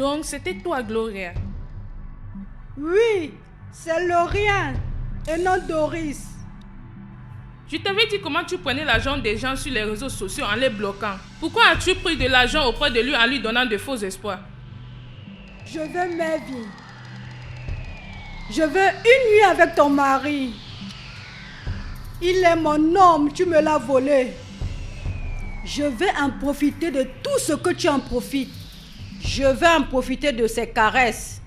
Donc, c'était toi, Gloria? Oui, c'est Lorien et non Doris. Je t'avais dit comment tu prenais l'argent des gens sur les réseaux sociaux en les bloquant. Pourquoi as-tu pris de l'argent auprès de lui en lui donnant de faux espoirs? Je veux ma vie. Je veux une nuit avec ton mari. Il est mon homme, tu me l'as volé. Je vais en profiter de tout ce que tu en profites. Je vais en profiter de ses caresses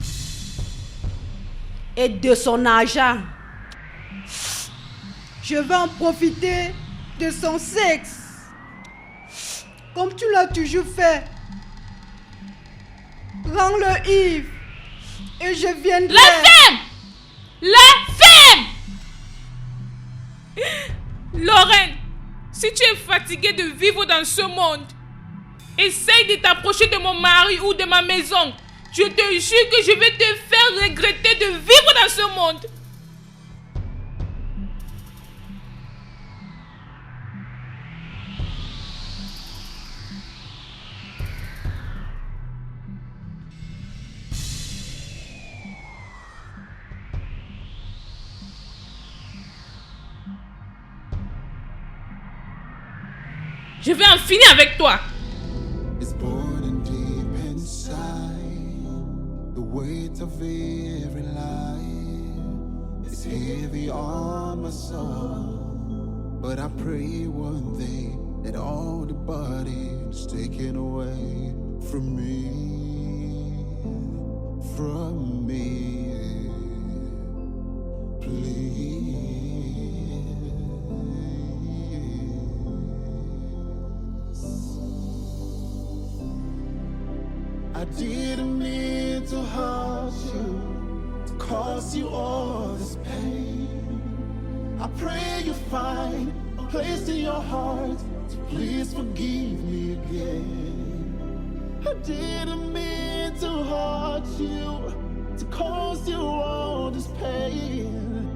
et de son argent. Je vais en profiter de son sexe, comme tu l'as toujours fait. Rends-le ivre et je viendrai. La femme! La femme! Lorraine, si tu es fatiguée de vivre dans ce monde, essaye de t'approcher de mon mari ou de ma maison. Je te jure que je vais te faire regretter de vivre dans ce monde. Je vais en finir avec toi. It's burning deep inside. The weight of every lie is heavy on my soul. But I pray one day that all the bodies taken away from me, from me. Please. I didn't mean to hurt you, to cause you all this pain. I pray you find a place in your heart to please forgive me again. I didn't mean to hurt you, to cause you all this pain.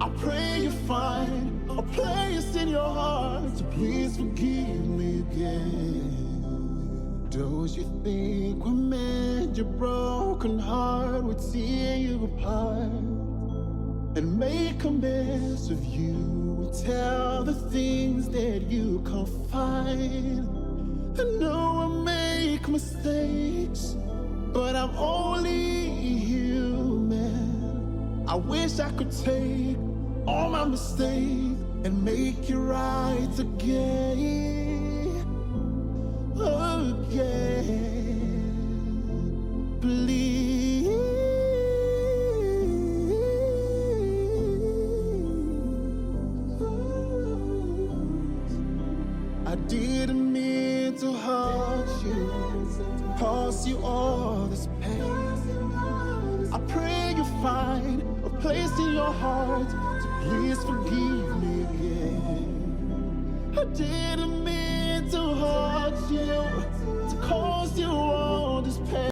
I pray you find a place in your heart to please forgive me again. Don't you think what made your broken heart would tear you apart and make a mess of you, tell the things that you can't find? I know I make mistakes, but I'm only human. I wish I could take all my mistakes and make it right again. Again, please. I didn't mean to hurt you, to cause you all this pain. I pray you find a place in your heart to please forgive me again. I didn't mean to hurt you, to cause you all this pain.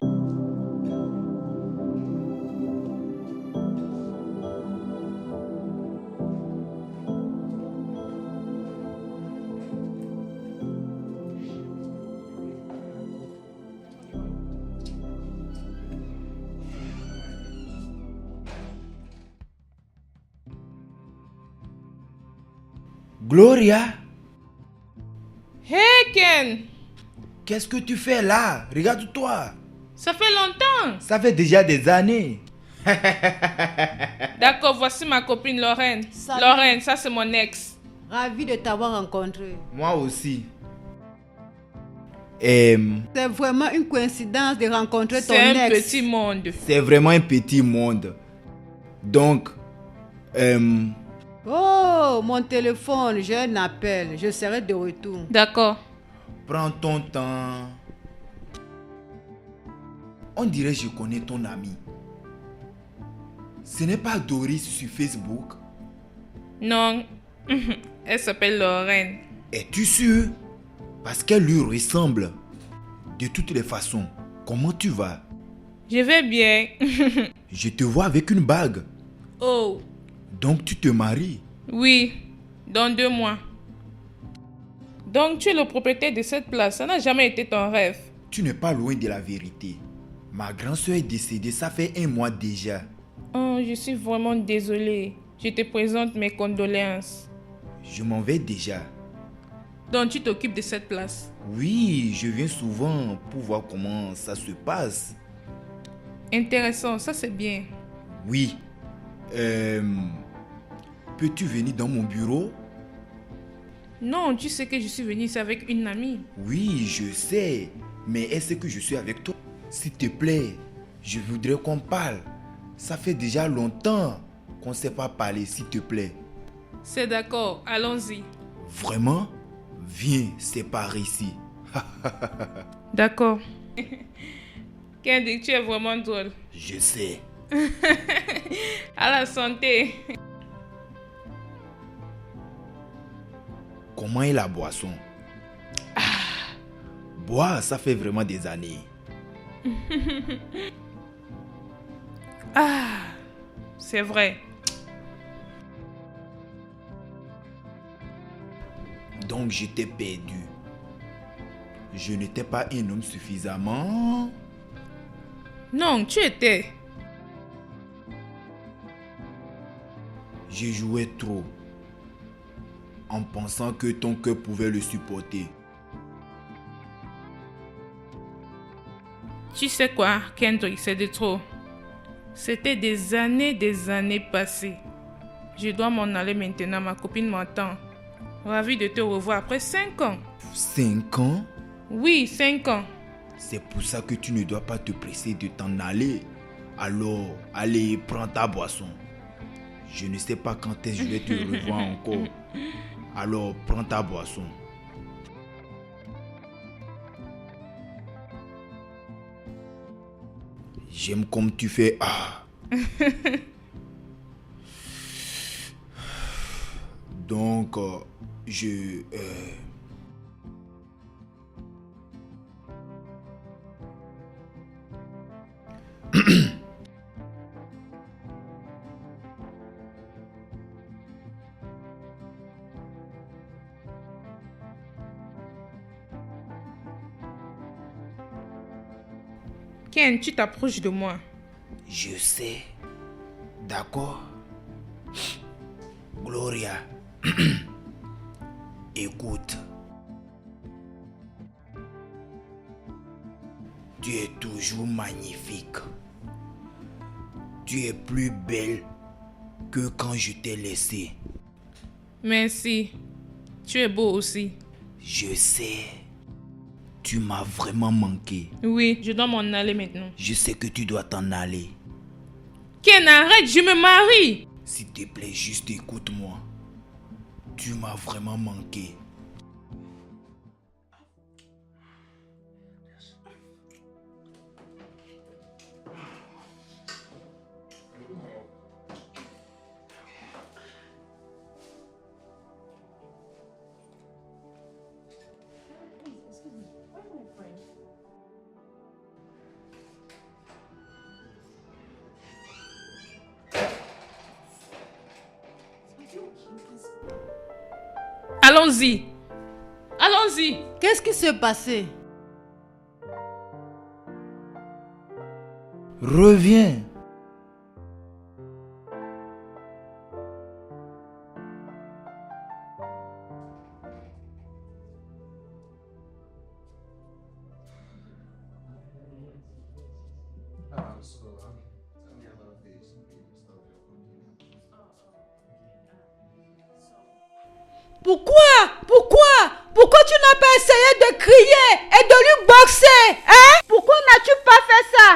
Gloria, Hey Ken, qu'est-ce que tu fais là? Regarde-toi. ça fait longtemps. Ça fait déjà des années. D'accord, voici ma copine Lorraine. Salut. Lorraine, ça c'est mon ex. Ravi de t'avoir rencontré. Moi aussi. C'est C'est vraiment une coïncidence de rencontrer ton C'est un ex. petit monde. vraiment un petit monde. Donc, Oh, mon téléphone, j'ai un appel. Je serai de retour. D'accord. prends ton temps. On dirait que je connais ton ami. Ce n'est pas Doris sur Facebook? Non, elle s'appelle Lorraine. Es-tu sûr? Parce qu'elle lui ressemble. De toutes les façons, comment tu vas? Je vais bien. Je te vois avec une bague. Oh, Donc tu te maries? oui, dans 2 mois. Donc tu es le propriétaire de cette place. Ça n'a jamais été ton rêve. Tu n'es pas loin de la vérité. Ma grand-sœur est décédée, ça fait 1 mois déjà. Oh, je suis vraiment désolée. Je te présente mes condoléances. Je m'en vais déjà. Donc tu t'occupes de cette place? Oui, je viens souvent pour voir comment ça se passe. Intéressant, ça c'est bien. Oui. Peux-tu venir dans mon bureau? Non, tu sais que je suis venue ici avec une amie. Oui, je sais. Mais est-ce que je suis avec toi? S'il te plaît, je voudrais qu'on parle. Ça fait déjà longtemps qu'on ne s'est pas parlé, s'il te plaît. C'est d'accord, allons-y. Vraiment? Viens, c'est par ici. D'accord. Kendi, tu es vraiment drôle. Je sais. À la santé. Comment est la boisson? Bois, ça fait vraiment des années. Ah, c'est vrai. Donc je t'ai perdu. Je n'étais pas un homme suffisamment... Non, tu étais. J'ai joué trop. En pensant que ton cœur pouvait le supporter. Tu sais quoi, Kendrick, c'est de trop. C'était des années passées. Je dois m'en aller maintenant, ma copine m'attend. Ravi de te revoir après 5 ans. 5 ans? Oui, 5 ans. C'est pour ça que tu ne dois pas te presser de t'en aller. Alors, allez, prends ta boisson. Je ne sais pas quand est-ce que je vais te revoir encore. Alors, prends ta boisson. J'aime comme tu fais. Ah. Donc, je... Ken, tu t'approches de moi. Je sais. D'accord? Gloria. Écoute. Tu es toujours magnifique. Tu es plus belle que quand je t'ai laissé. Merci. Tu es beau aussi. Je sais. Tu m'as vraiment manqué. Oui, je dois m'en aller maintenant. Je sais que tu dois t'en aller. Ken, arrête, je me marie. S'il te plaît, juste écoute-moi. Tu m'as vraiment manqué. Allons-y. Allons-y. Qu'est-ce qui s'est passé? Reviens. Pourquoi tu n'as pas essayé de crier et de lui boxer? Hein? Pourquoi n'as-tu pas fait ça?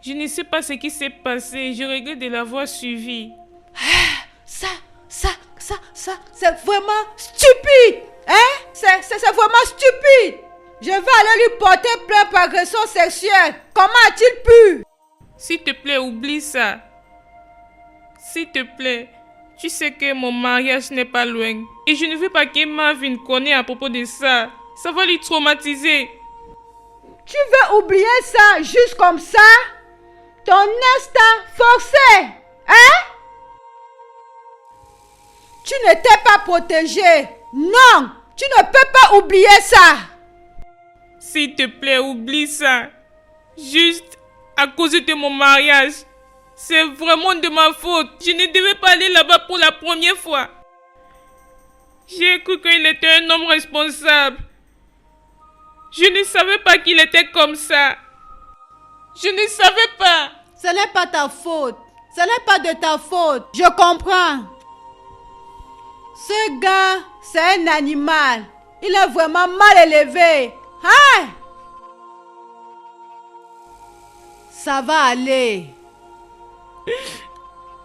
Je ne sais pas ce qui s'est passé. Je regrette de l'avoir suivi. Ça, c'est vraiment stupide. Hein? C'est vraiment stupide. Je vais aller lui porter plainte pour agression sexuelle. Comment a-t-il pu? S'il te plaît, oublie ça. S'il te plaît. Tu sais que mon mariage n'est pas loin. Et je ne veux pas que Marvin connaisse à propos de ça. Ça va lui traumatiser. Tu veux oublier ça juste comme ça? Ton instinct forcé. Hein? Tu n'étais pas protégé. Non, tu ne peux pas oublier ça. S'il te plaît, oublie ça. Juste à cause de mon mariage. C'est vraiment de ma faute. Je ne devais pas aller là-bas pour la première fois. J'ai cru qu'il était un homme responsable. Je ne savais pas qu'il était comme ça. Je ne savais pas. Ce n'est pas ta faute. Ce n'est pas de ta faute. Je comprends. Ce gars, c'est un animal. Il est vraiment mal élevé. Hein? Ça va aller.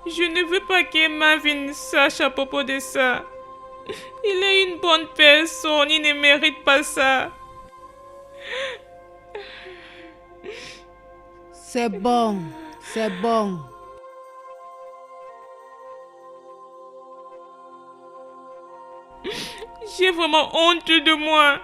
Je ne veux pas que Marvin sache à propos de ça. Il est une bonne personne, il ne mérite pas ça. C'est bon, c'est bon. J'ai vraiment honte de moi.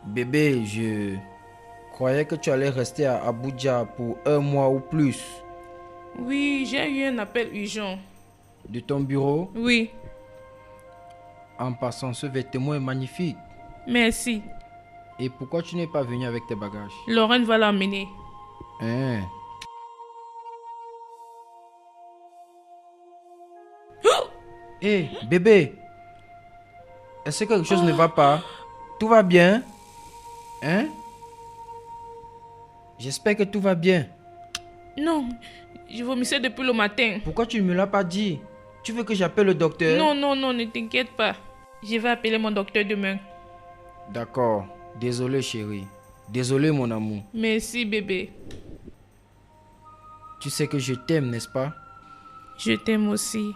Bébé, je croyais que tu allais rester à Abuja pour 1 mois ou plus. Oui, j'ai eu un appel urgent. De ton bureau? Oui, En passant, ce vêtement est magnifique. merci. Et pourquoi tu n'es pas venu avec tes bagages? Lorraine va l'emmener. Hein? Hé, bébé, est-ce que quelque chose ne va pas? Tout va bien? Hein? J'espère que tout va bien. Non, je vomissais depuis le matin. Pourquoi tu ne me l'as pas dit? Tu veux que j'appelle le docteur? Non, ne t'inquiète pas. Je vais appeler mon docteur demain. D'accord. Désolé, chérie. Désolé, mon amour. Merci, bébé. Tu sais que je t'aime, n'est-ce pas? Je t'aime aussi.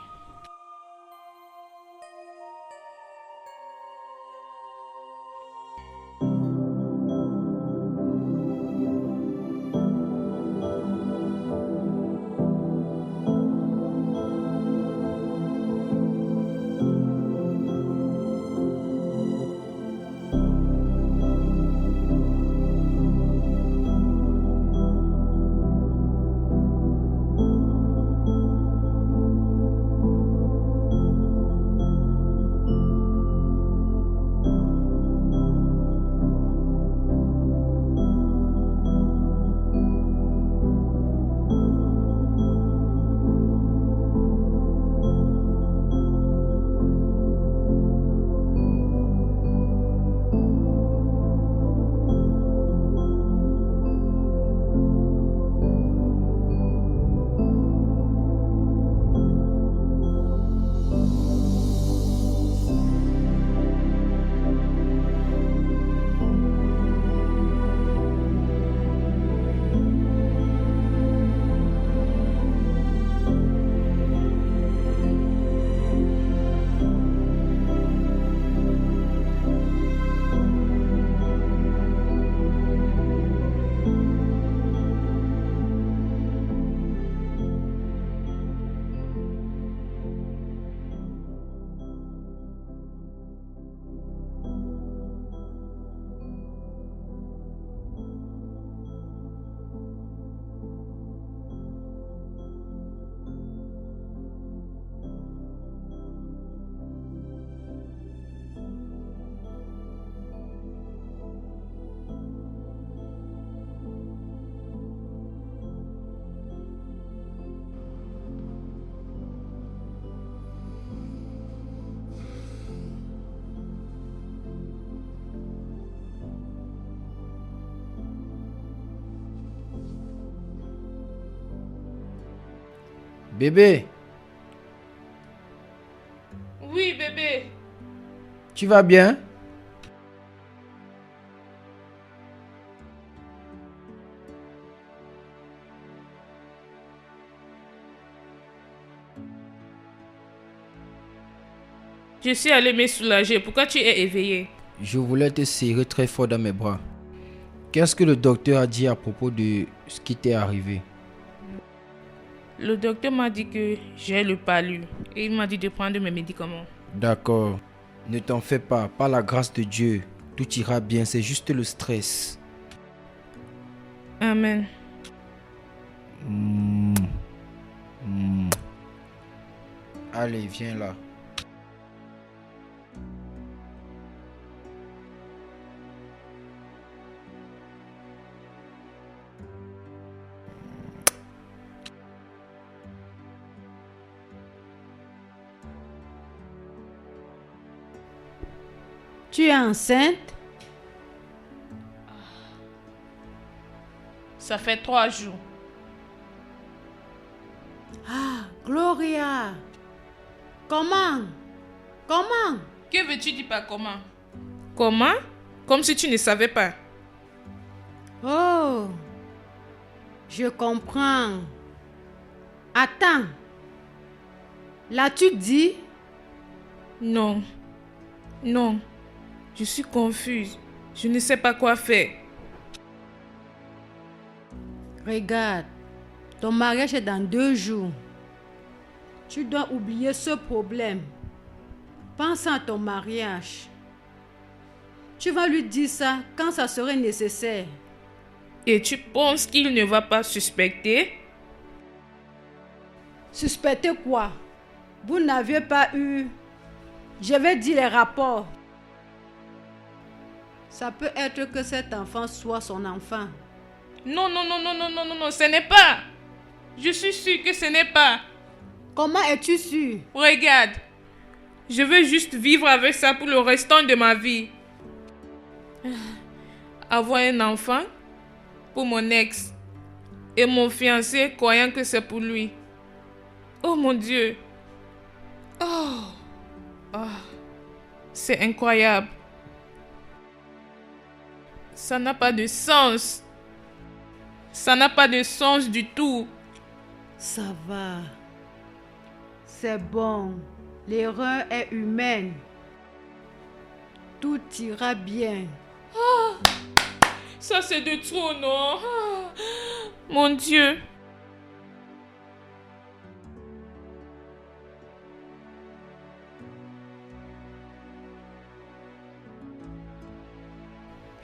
Bébé, Oui, bébé. tu vas bien? Je suis allée me soulager. Pourquoi tu es éveillé? Je voulais te serrer très fort dans mes bras. Qu'est-ce que le docteur a dit à propos de ce qui t'est arrivé? Le docteur m'a dit que j'ai le palu et il m'a dit de prendre mes médicaments. D'accord. Ne t'en fais pas, par la grâce de Dieu, tout ira bien, c'est juste le stress. Amen. Allez, viens là. Tu es enceinte? Ça fait 3 jours. Ah, Gloria. Comment? Comment? Que veux-tu dire par comment? Comment? Comme si tu ne savais pas. Oh, je comprends. Attends. L'as-tu dit? Non. Non. Je suis confuse. Je ne sais pas quoi faire. Regarde, ton mariage est dans 2 jours. Tu dois oublier ce problème. Pense à ton mariage. Tu vas lui dire ça quand ça serait nécessaire. Et tu penses qu'il ne va pas suspecter? Suspecter quoi? Vous n'aviez pas eu... Je vais dire les rapports. Ça peut être que cet enfant soit son enfant. Non, non, non, non, non, non, non, non, ce n'est pas. Je suis sûre que ce n'est pas. Comment es-tu sûr? Regarde. Je veux juste vivre avec ça pour le restant de ma vie. Avoir un enfant pour mon ex. Et mon fiancé croyant que c'est pour lui. Oh mon Dieu. Oh. Oh. C'est incroyable. Ça n'a pas de sens. Ça n'a pas de sens du tout. Ça va. C'est bon. L'erreur est humaine. Tout ira bien. Ça c'est de trop, non? Mon Dieu.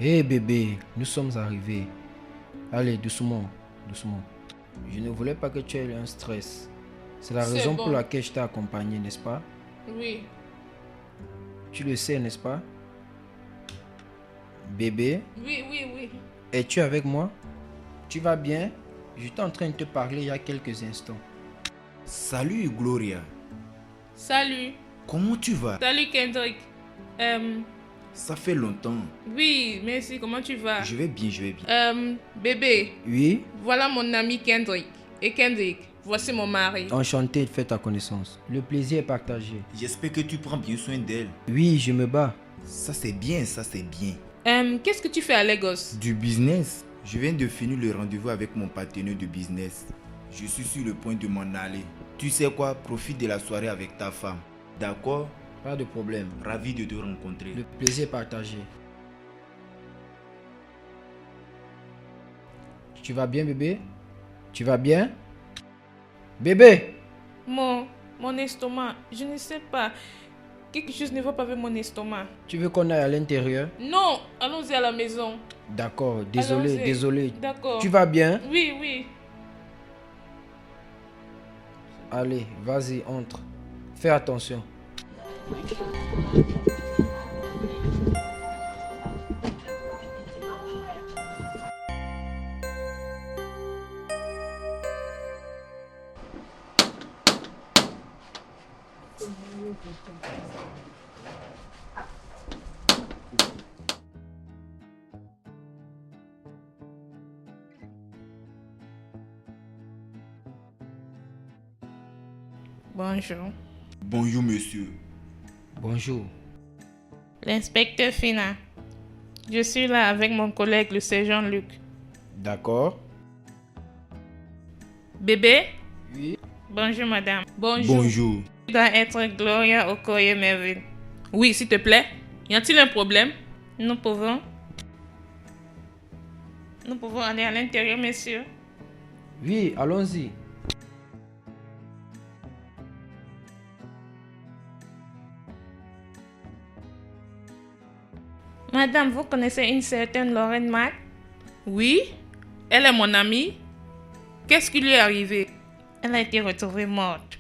Hé bébé, nous sommes arrivés. Allez, doucement, doucement. Je ne voulais pas que tu aies un stress. C'est la C'est raison bon. pour laquelle je t'ai accompagné, n'est-ce pas? Oui. Tu le sais, n'est-ce pas? Bébé, Oui, oui, oui. es-tu avec moi? Tu vas bien? J'étais en train de te parler il y a quelques instants. Salut Gloria. Salut. Comment tu vas? Salut Kendrick. Ça fait longtemps. Oui, merci. Comment tu vas? Je vais bien, je vais bien. Bébé, Oui? voilà mon ami Kendrick. Et Kendrick, voici mon mari. Enchanté de faire ta connaissance. Le plaisir est partagé. J'espère que tu prends bien soin d'elle. Oui, je me bats. Ça c'est bien, ça c'est bien. Qu'est-ce que tu fais à Lagos? Du business. Je viens de finir le rendez-vous avec mon partenaire de business. Je suis sur le point de m'en aller. Tu sais quoi? Profite de la soirée avec ta femme. D'accord? Pas de problème. Ravi de te rencontrer. Le plaisir est partagé. Tu vas bien, bébé? Tu vas bien? Bébé! Mon estomac, je ne sais pas. Quelque chose ne va pas avec mon estomac. Tu veux qu'on aille à l'intérieur? Non, allons-y à la maison. D'accord, désolé, Allons-y. désolé. D'accord. Tu vas bien? Oui, oui. Allez, vas-y, entre. Fais attention. Bonjour. Bonjour monsieur. Bonjour. L'inspecteur Fina. Je suis là avec mon collègue, le sergent Luc. D'accord. Bébé? Oui. Bonjour, madame. Bonjour. Bonjour. Tu dois être Gloria Okoye Mervyn. Oui, s'il te plaît. Y a-t-il un problème? Nous pouvons aller à l'intérieur, monsieur. Oui, allons-y. Madame, vous connaissez une certaine Lorraine Mac? Oui, elle est mon amie. Qu'est-ce qui lui est arrivé? Elle a été retrouvée morte.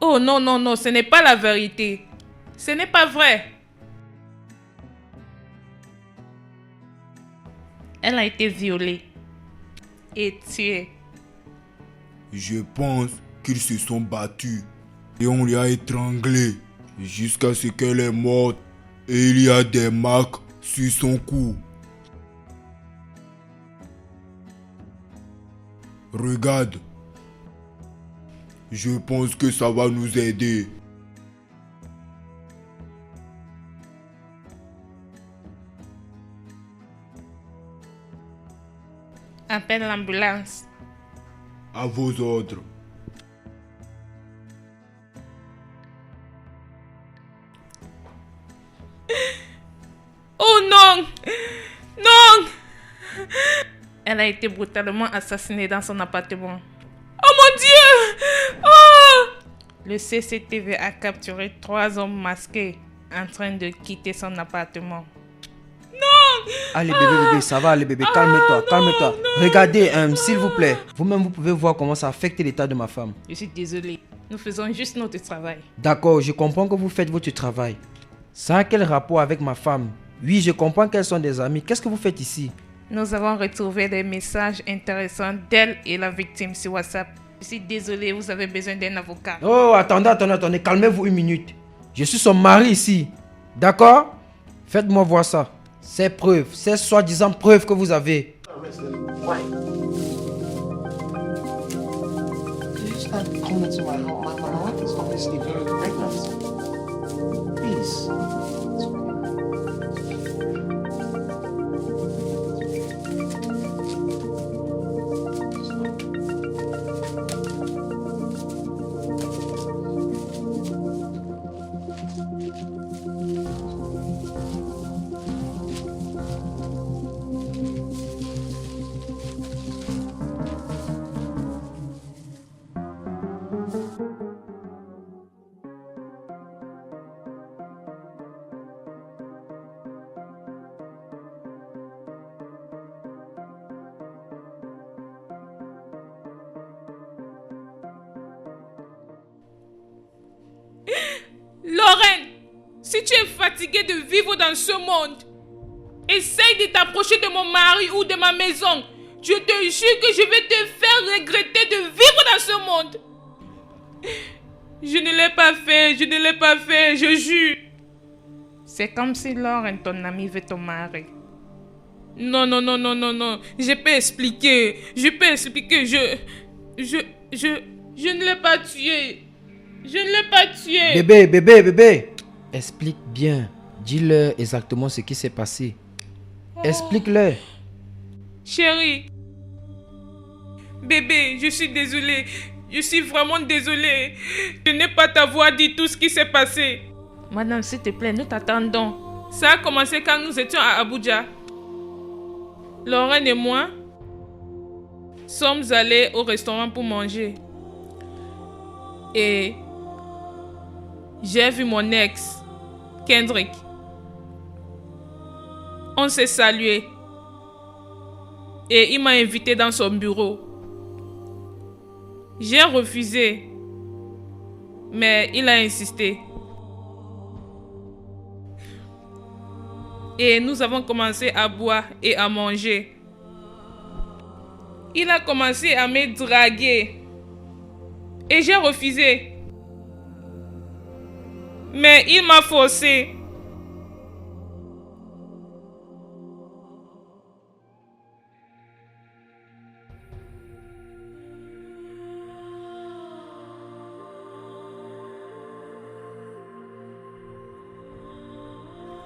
Oh non, non, non, ce n'est pas la vérité. Ce n'est pas vrai. Elle a été violée et tuée. Je pense qu'ils se sont battus et on l'a étranglée jusqu'à ce qu'elle est morte et il y a des marques sur son cou. Regarde. Je pense que ça va nous aider. Appelle l'ambulance. À vos ordres. Oh non! Non! Elle a été brutalement assassinée dans son appartement. Oh mon Dieu! Oh! Le CCTV a capturé 3 hommes masqués en train de quitter son appartement. Non! Allez bébé, ça va, allez bébé, calme-toi, calme-toi. Regardez, s'il vous plaît. Vous-même, vous pouvez voir comment ça affecte l'état de ma femme. Je suis désolée. Nous faisons juste notre travail. D'accord, je comprends que vous faites votre travail. Ça a quel rapport avec ma femme? Oui, je comprends qu'elles sont des amies. Qu'est-ce que vous faites ici? Nous avons retrouvé des messages intéressants d'elle et la victime sur WhatsApp. Je suis désolée, vous avez besoin d'un avocat. Oh, attendez, calmez-vous une minute. Je suis son mari ici. D'accord? Faites-moi voir ça. Ces preuves, ces soi-disant preuves que vous avez. Just not come into my home. My wife is obviously very pregnant. Please. Lorraine, si tu es fatiguée de vivre dans ce monde, essaye de t'approcher de mon mari ou de ma maison. Je te jure que je vais te faire regretter de vivre dans ce monde. Je ne l'ai pas fait, je jure. C'est comme si Lorraine, ton ami, veut ton mari. Non, je peux expliquer. Je ne l'ai pas tué. Je ne l'ai pas tué. Bébé. Explique bien. Dis-leur exactement ce qui s'est passé. Explique-leur. Chérie. Bébé, je suis désolée. Je suis vraiment désolée. Je n'ai pas t'avoir dit tout ce qui s'est passé. Madame, s'il te plaît, nous t'attendons. Ça a commencé quand nous étions à Abuja. Lorraine et moi sommes allés au restaurant pour manger. Et j'ai vu mon ex, Kendrick. On s'est salué. Et il m'a invité dans son bureau. J'ai refusé. Mais il a insisté. Et nous avons commencé à boire et à manger. Il a commencé à me draguer. Et j'ai refusé. Mais il m'a forcé.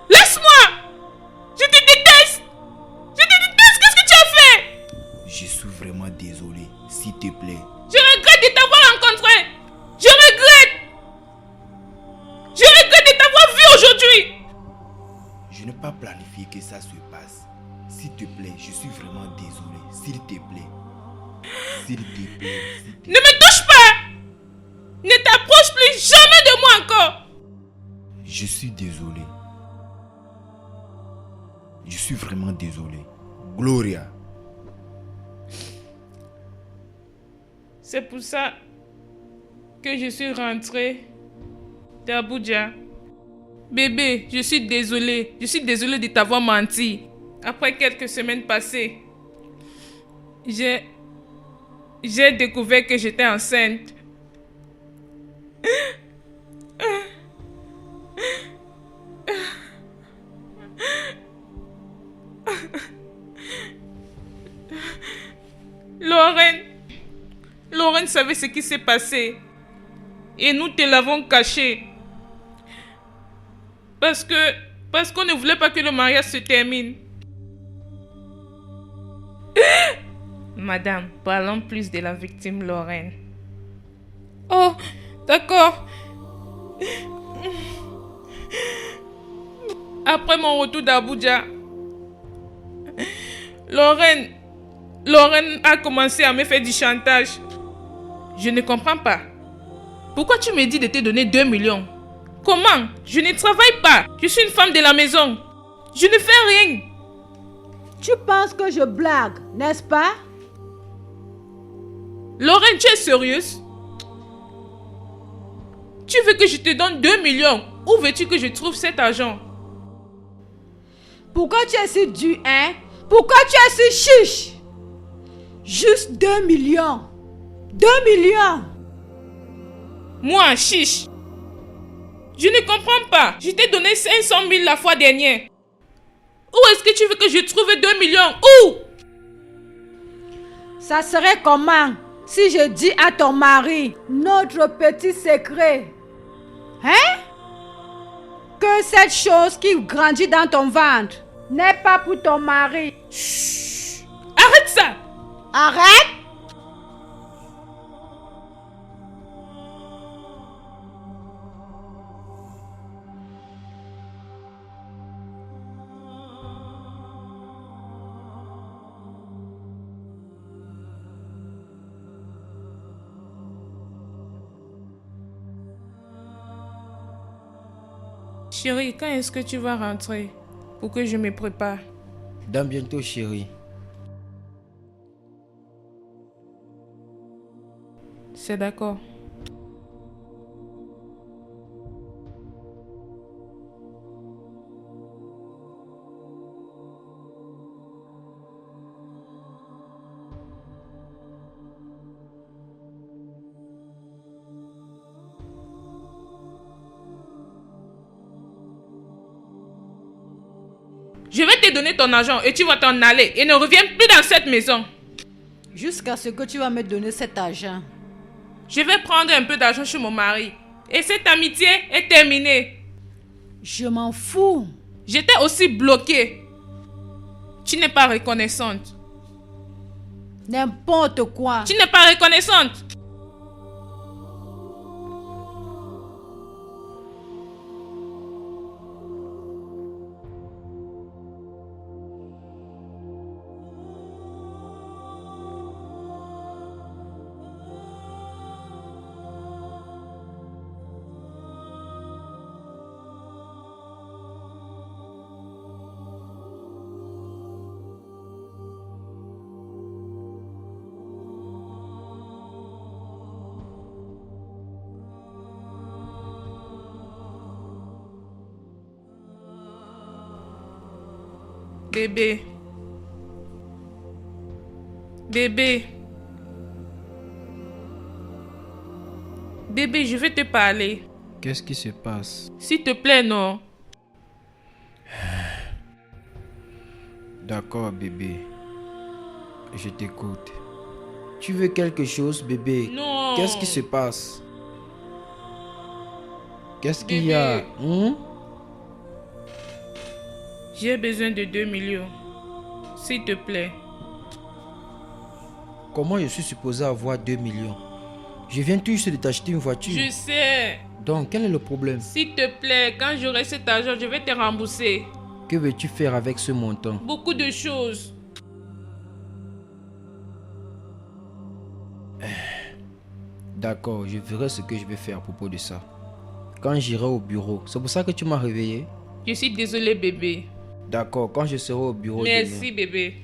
Laisse-moi! Je te déteste! Qu'est-ce que tu as fait? Je suis vraiment désolé, s'il te plaît. Je regrette de t'avoir rencontré. Je regrette de t'avoir vu aujourd'hui. Je n'ai pas planifié que ça se passe. S'il te plaît, je suis vraiment désolé. S'il te plaît. Ne me touche pas. Ne t'approche plus jamais de moi encore. Je suis désolé. Je suis vraiment désolé. Gloria. C'est pour ça que je suis rentrée d'Abuja. Bébé, je suis désolée. Je suis désolée de t'avoir menti. Après quelques semaines passées, j'ai découvert que j'étais enceinte. Lorraine savait ce qui s'est passé. Et nous te l'avons caché. Parce qu'on ne voulait pas que le mariage se termine. Madame, parlons plus de la victime Lorraine. Oh, d'accord. Après mon retour d'Abuja, Lorraine a commencé à me faire du chantage. Je ne comprends pas. Pourquoi tu me dis de te donner 2 millions? Comment? Je ne travaille pas. Je suis une femme de la maison. Je ne fais rien. Tu penses que je blague, n'est-ce pas? Lorraine, tu es sérieuse? Tu veux que je te donne 2 millions? Où veux-tu que je trouve cet argent? Pourquoi tu es si dur, hein? Pourquoi tu es si chiche? Juste 2 millions. 2 millions. Moi, chiche. Je ne comprends pas. Je t'ai donné 500 000 la fois dernière. Où est-ce que tu veux que je trouve 2 millions? Où? Ça serait comment si je dis à ton mari notre petit secret? Hein? Que cette chose qui grandit dans ton ventre n'est pas pour ton mari. Chut. Arrête ça. Arrête! Chérie, quand est-ce que tu vas rentrer pour que je me prépare? Dans bientôt, chérie. C'est d'accord. Je vais te donner ton argent et tu vas t'en aller et ne reviens plus dans cette maison. Jusqu'à ce que tu vas me donner cet argent. Je vais prendre un peu d'argent chez mon mari. Et cette amitié est terminée. Je m'en fous. J'étais aussi bloquée. Tu n'es pas reconnaissante. N'importe quoi. Tu n'es pas reconnaissante. Bébé. Bébé. Bébé, je vais te parler. Qu'est-ce qui se passe? S'il te plaît, non. D'accord, bébé. Je t'écoute. Tu veux quelque chose, bébé? Non. Qu'est-ce qui se passe? Qu'est-ce qu'il y a? J'ai besoin de 2 millions. S'il te plaît. Comment je suis supposé avoir 2 millions? Je viens tout juste de t'acheter une voiture. Je sais. Donc, quel est le problème? S'il te plaît, quand j'aurai cet argent, je vais te rembourser. Que veux-tu faire avec ce montant? Beaucoup de choses. D'accord, je verrai ce que je vais faire à propos de ça. Quand j'irai au bureau, c'est pour ça que tu m'as réveillé? Je suis désolée, bébé. D'accord, quand je serai au bureau Merci, bébé.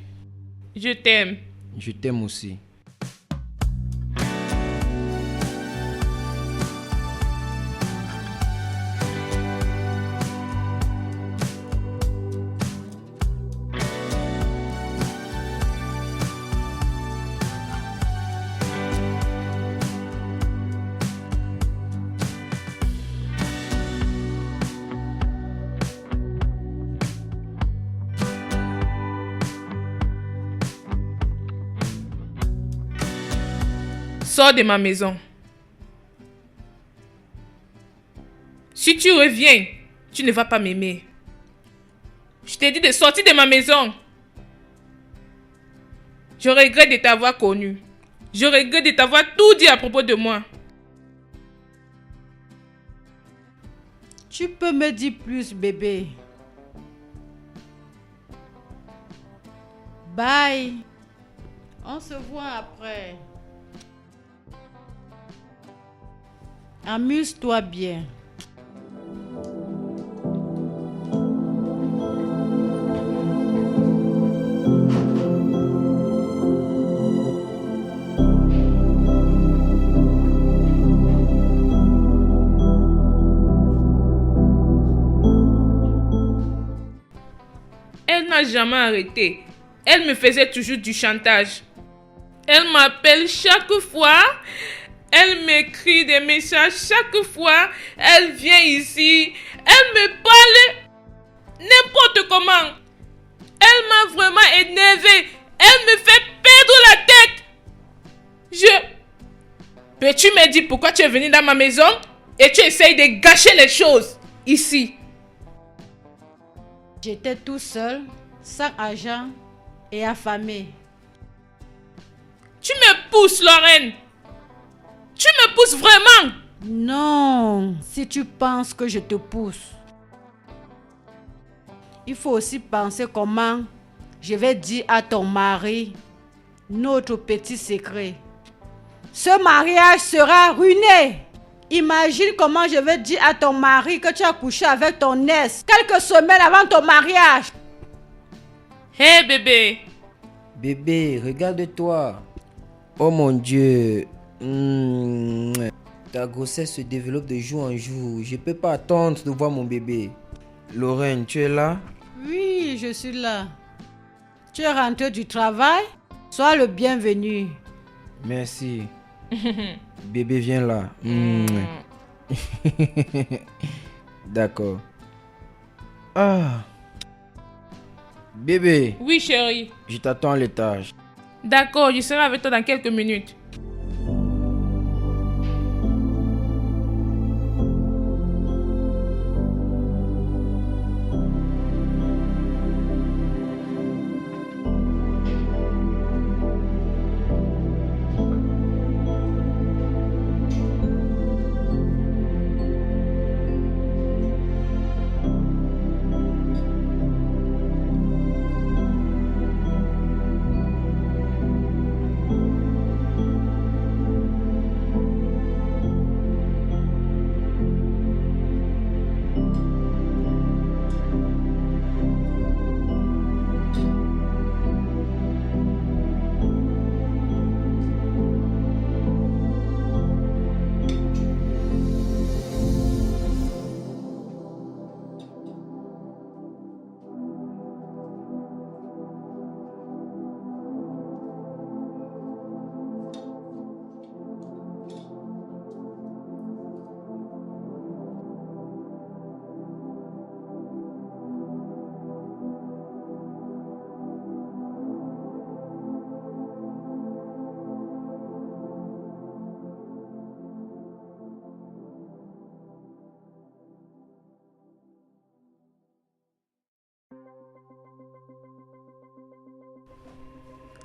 Je t'aime. demain, je t'aime aussi. Sors de ma maison. Si tu reviens, tu ne vas pas m'aimer. Je t'ai dit de sortir de ma maison. Je regrette de t'avoir connu. Je regrette de t'avoir tout dit à propos de moi. Tu peux me dire plus, bébé. Bye. On se voit après. Amuse-toi bien. Elle n'a jamais arrêté. Elle me faisait toujours du chantage. Elle m'appelle chaque fois. Elle m'écrit des messages chaque fois. Elle vient ici. Elle me parle n'importe comment. Elle m'a vraiment énervé. Elle me fait perdre la tête. Peux-tu me dire pourquoi tu es venu dans ma maison et tu essayes de gâcher les choses ici? J'étais tout seul, sans argent et affamé. Tu me pousses, Lorraine. Tu me pousses vraiment. Non, si tu penses que je te pousse, il faut aussi penser comment je vais dire à ton mari notre petit secret. Ce mariage sera ruiné. Imagine comment je vais dire à ton mari que tu as couché avec ton ex quelques semaines avant ton mariage. Hé, bébé. Bébé, regarde-toi. Oh mon Dieu. Ta grossesse se développe de jour en jour. Je peux pas attendre de voir mon bébé. Lorraine, tu es là? Oui, je suis là. Tu es rentré du travail? Sois le bienvenu. Merci. Bébé, viens là. D'accord. Ah. Bébé, Oui, chérie. je t'attends à l'étage. D'accord, je serai avec toi dans quelques minutes.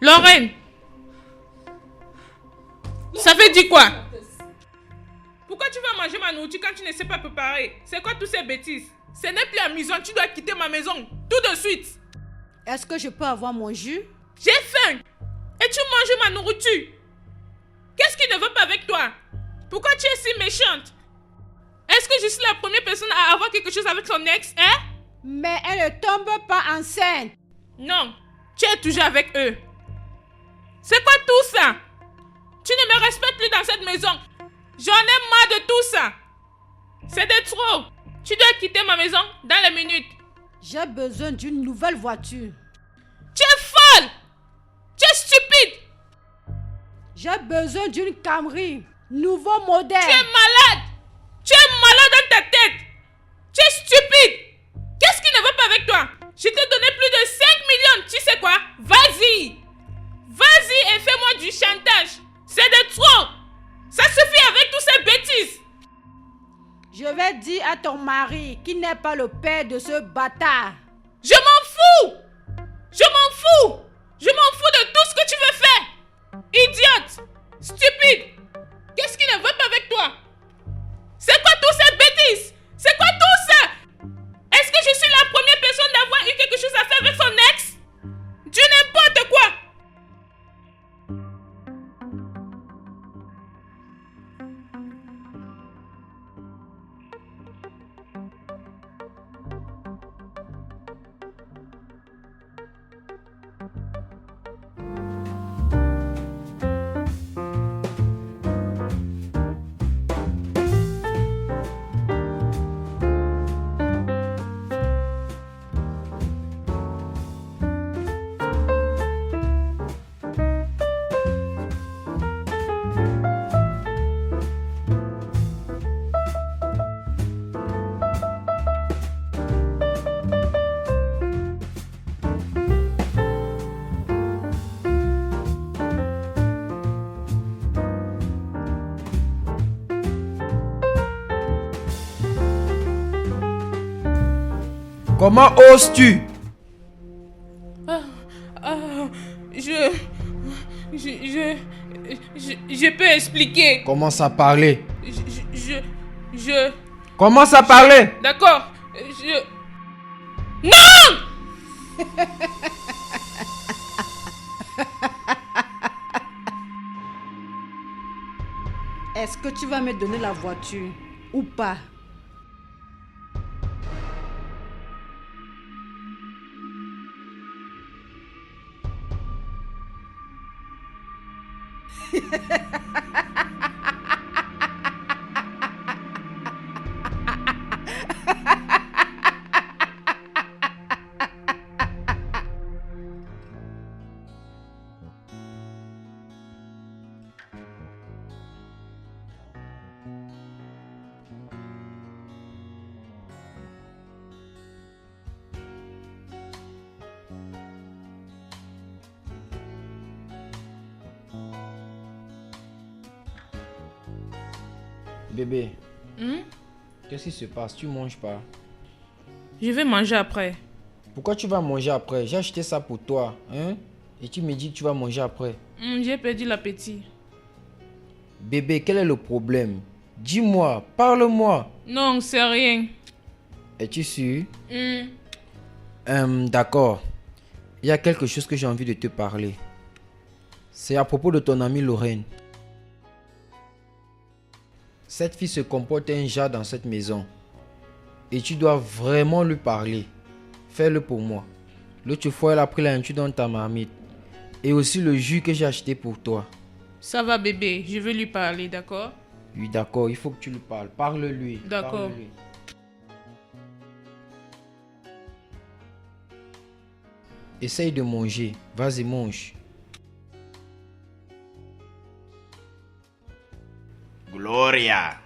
Lorraine, ça veut dire quoi? Pourquoi tu vas manger ma nourriture quand tu ne sais pas préparer? C'est quoi toutes ces bêtises? Ce n'est plus amusant, tu dois quitter ma maison tout de suite. Est-ce que je peux avoir mon jus? J'ai faim et tu manges ma nourriture. Qu'est-ce qui ne va pas avec toi? Pourquoi tu es si méchante? Est-ce que je suis la première personne à avoir quelque chose avec son ex, hein? Mais elle ne tombe pas enceinte. Non, tu es toujours avec eux. C'est quoi tout ça? Tu ne me respectes plus dans cette maison. J'en ai marre de tout ça. C'est de trop. Tu dois quitter ma maison dans les minutes. J'ai besoin d'une nouvelle voiture. Tu es folle. Tu es stupide. J'ai besoin d'une Camry. Nouveau modèle. Tu es malade. Tu es malade dans ta tête. Tu es stupide. Qu'est-ce qui ne va pas avec toi? Je t'ai donné plus de 5 millions. Tu sais quoi? Vas-y. Vas-y et fais-moi du chantage. C'est de trop. Ça suffit avec toutes ces bêtises. Je vais dire à ton mari qu'il n'est pas le père de ce bâtard. Je m'en fous. Je m'en fous. Je m'en fous de tout ce que tu veux faire. Idiote. Stupide. Qu'est-ce qui ne va pas avec toi? C'est quoi toutes ces bêtises? C'est quoi tout ça? Est-ce que je suis la première personne d'avoir eu quelque chose à faire avec son ex? Du n'importe quoi. Comment oses-tu? Je peux expliquer. Commence à parler. Je... Commence à parler. D'accord. Non! Est-ce que tu vas me donner la voiture ou pas? Bébé, qu'est-ce qui se passe? Tu manges pas? Je vais manger après. Pourquoi tu vas manger après? J'ai acheté ça pour toi, hein? Et tu me dis que tu vas manger après. J'ai perdu l'appétit. Bébé, quel est le problème? Dis-moi, parle-moi. Non, c'est rien. Es-tu sûr? D'accord. Il y a quelque chose que j'ai envie de te parler. C'est à propos de ton amie Lorraine. Cette fille se comporte un genre dans cette maison. Et tu dois vraiment lui parler. Fais-le pour moi. L'autre fois, elle a pris la nourriture dans ta marmite. Et aussi le jus que j'ai acheté pour toi. Ça va bébé, je vais lui parler, d'accord? Oui, d'accord, il faut que tu lui parles. Parle-lui. D'accord. Parle-lui. Essaye de manger. Vas-y, mange. Gloria.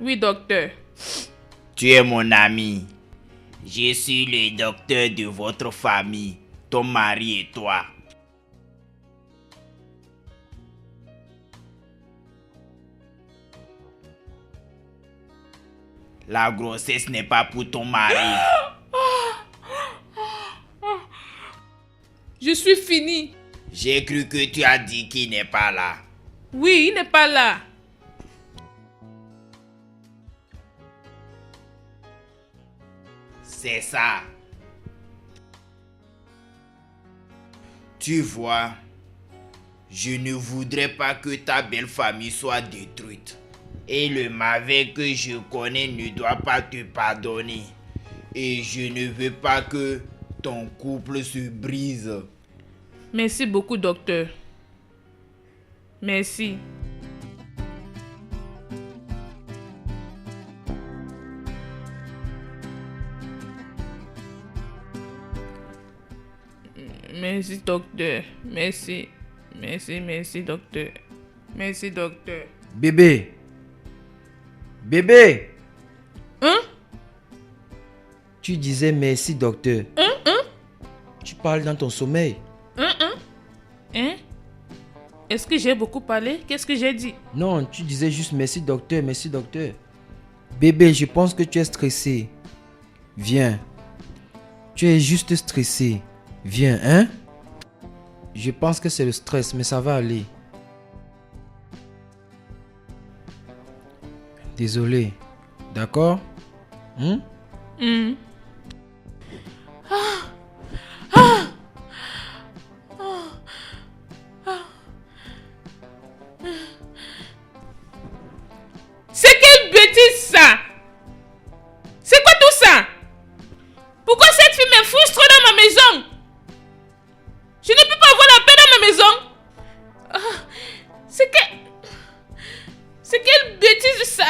Oui, docteur. Tu es mon ami. Je suis le docteur de votre famille, ton mari et toi. La grossesse n'est pas pour ton mari. Je suis fini. J'ai cru que tu as dit qu'il n'est pas là. Oui, il n'est pas là. C'est ça. Tu vois, je ne voudrais pas que ta belle famille soit détruite. Et le mauvais que je connais ne doit pas te pardonner. Et je ne veux pas que ton couple se brise. Merci beaucoup, docteur. Merci. Merci, docteur. Merci. Merci, docteur. Merci, docteur. Bébé. Bébé. Hein? Tu disais merci, docteur. Tu parles dans ton sommeil. Hein? Est-ce que j'ai beaucoup parlé? Qu'est-ce que j'ai dit? Non, tu disais juste merci, docteur, merci, docteur. Bébé, je pense que tu es stressé. Viens. Tu es juste stressé. Viens, hein? Je pense que c'est le stress, mais ça va aller. Désolé. D'accord? C'est quelle bêtise ça? C'est quoi tout ça? Pourquoi cette fille me frustre dans ma maison? Je ne peux pas avoir la paix dans ma maison. C'est quelle bêtise ça?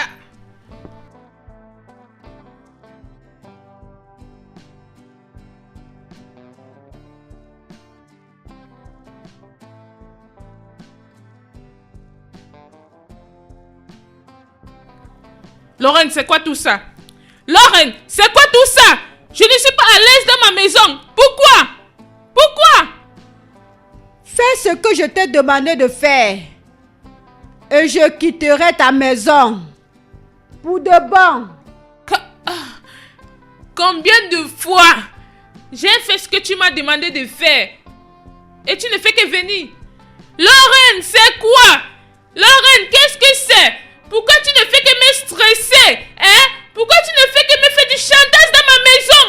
Lorraine, c'est quoi tout ça? Lorraine, c'est quoi tout ça? Je ne suis pas à l'aise dans ma maison. Pourquoi? Fais ce que je t'ai demandé de faire. Et je quitterai ta maison. Pour de bon. Combien de fois j'ai fait ce que tu m'as demandé de faire et tu ne fais que venir? Lorraine, c'est quoi? Lorraine, qu'est-ce que c'est? Pourquoi tu ne fais que me stresser? Hein? Pourquoi tu ne fais que me faire du chantage dans ma maison?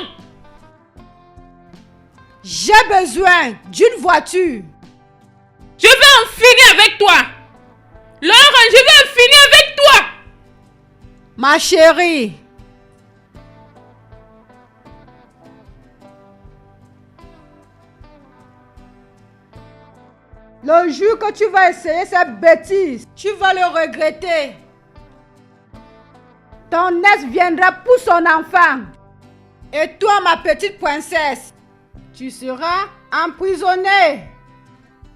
J'ai besoin d'une voiture. Je vais en finir avec toi. Lorraine, je vais en finir avec toi. Ma chérie. Le jour que tu vas essayer cette bêtise, tu vas le regretter. Ton ex viendra pour son enfant. Et toi, ma petite princesse, tu seras emprisonnée.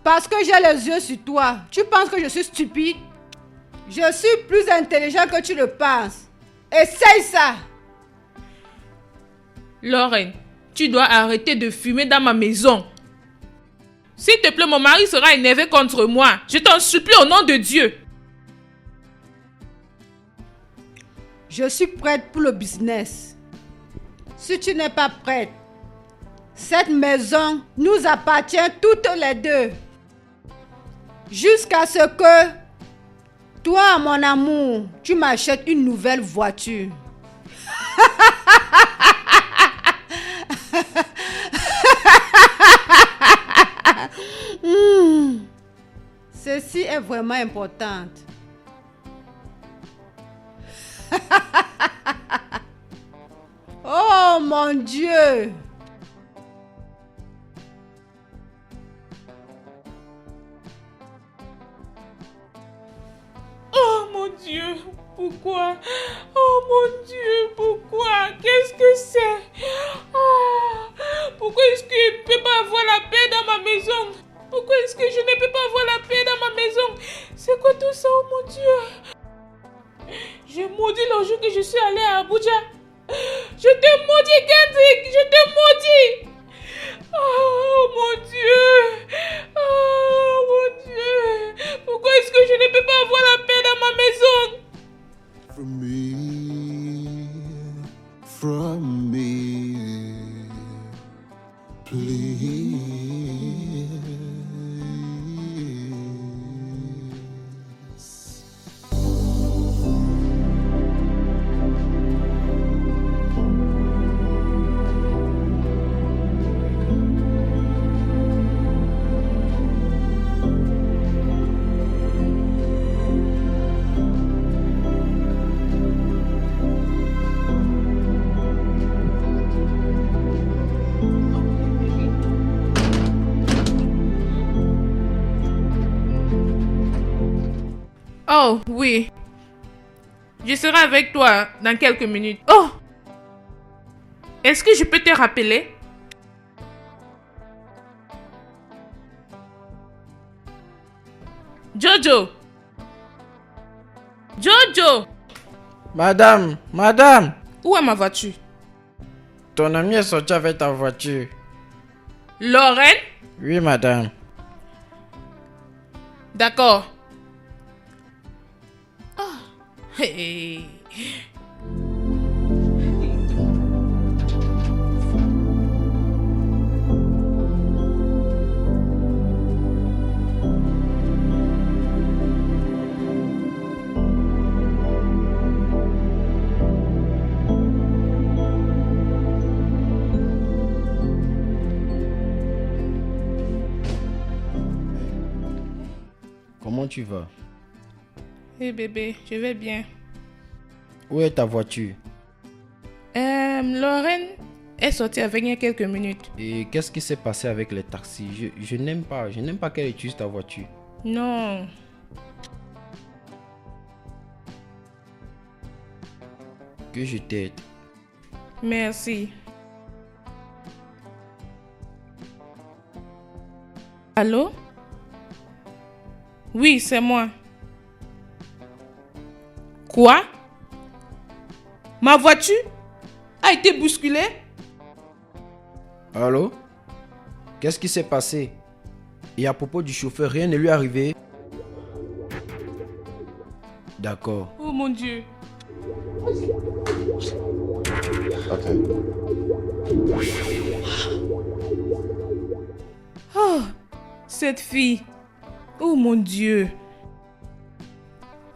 Parce que j'ai les yeux sur toi. Tu penses que je suis stupide? Je suis plus intelligent que tu le penses. Essaye ça. Lorraine, tu dois arrêter de fumer dans ma maison. S'il te plaît, mon mari sera énervé contre moi. Je t'en supplie au nom de Dieu. Je suis prête pour le business. Si tu n'es pas prête, cette maison nous appartient toutes les deux. Jusqu'à ce que, toi, mon amour, tu m'achètes une nouvelle voiture. Ceci est vraiment important. Oh mon Dieu! Oh mon Dieu, pourquoi? Oh mon Dieu, pourquoi? Qu'est-ce que c'est? Oh, pourquoi est-ce que je ne peux pas avoir la paix dans ma maison? Pourquoi est-ce que je ne peux pas avoir la paix dans ma maison? C'est quoi tout ça, oh mon Dieu? J'ai maudit le jour que je suis allée à Abuja. Je te maudis, Kendrick, je te maudis. Oh mon Dieu. Oh mon Dieu. Pourquoi est-ce que je ne peux pas avoir la paix dans ma maison? From me, please. Oh, oui. Je serai avec toi dans quelques minutes. Oh! Est-ce que je peux te rappeler? Jojo! Jojo! Madame, madame, Où est ma voiture? ton ami est sorti avec ta voiture. Lorraine? Oui, madame. D'accord. Ah. Hey. Comment tu vas? Hey bébé, je vais bien. Où est ta voiture? Lorraine est sortie avec il y a quelques minutes. Et qu'est-ce qui s'est passé avec les taxis? Je n'aime pas qu'elle utilise ta voiture. Non. Que je t'aide. Merci. Allô? Oui, c'est moi. Quoi? Ma voiture a été bousculée? Allô? Qu'est-ce qui s'est passé? Et à propos du chauffeur, rien ne lui est arrivé? D'accord. Oh mon Dieu. Okay. Oh, cette fille. Oh mon Dieu.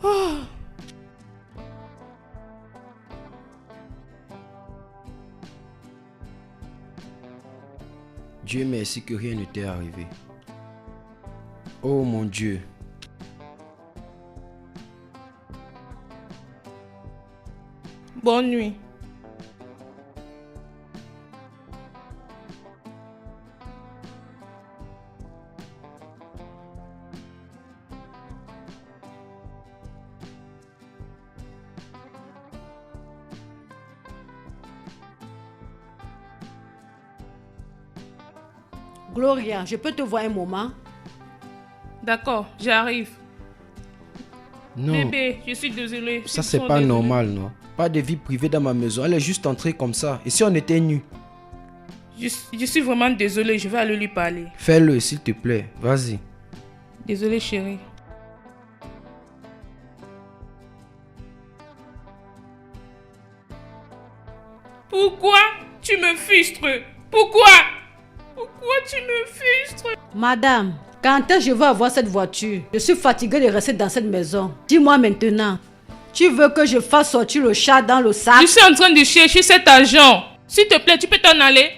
Oh. Dieu merci que rien ne t'est arrivé. Oh mon Dieu. Bonne nuit. Gloria, je peux te voir un moment? D'accord, j'arrive. Non, Bébé, je suis désolée. ça Ils c'est sont pas désolés. normal, non. Pas de vie privée dans ma maison. Elle est juste entrée comme ça. Et si on était nus? Je suis vraiment désolée, je vais aller lui parler. Fais-le, s'il te plaît. Vas-y. Désolée, chérie. Pourquoi tu me frustres? Pourquoi tu me frustres? Madame, quand est-ce que je veux avoir cette voiture? Je suis fatiguée de rester dans cette maison. Dis-moi maintenant, tu veux que je fasse sortir le chat dans le sac? Je suis en train de chercher cet argent. S'il te plaît, tu peux t'en aller?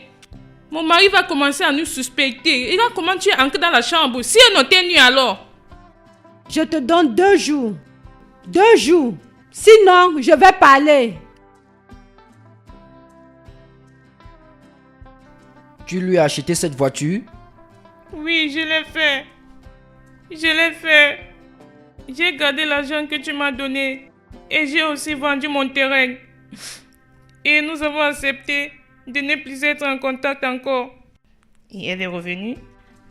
Mon mari va commencer à nous suspecter. Et là, comment tu es entré dans la chambre? Si elle n'était nuit alors? Je te donne 2 jours. 2 jours. Sinon, je vais parler. Tu lui as acheté cette voiture? Oui, je l'ai fait. Je l'ai fait. J'ai gardé l'argent que tu m'as donné. Et j'ai aussi vendu mon terrain. Et nous avons accepté de ne plus être en contact encore. Et elle est revenue?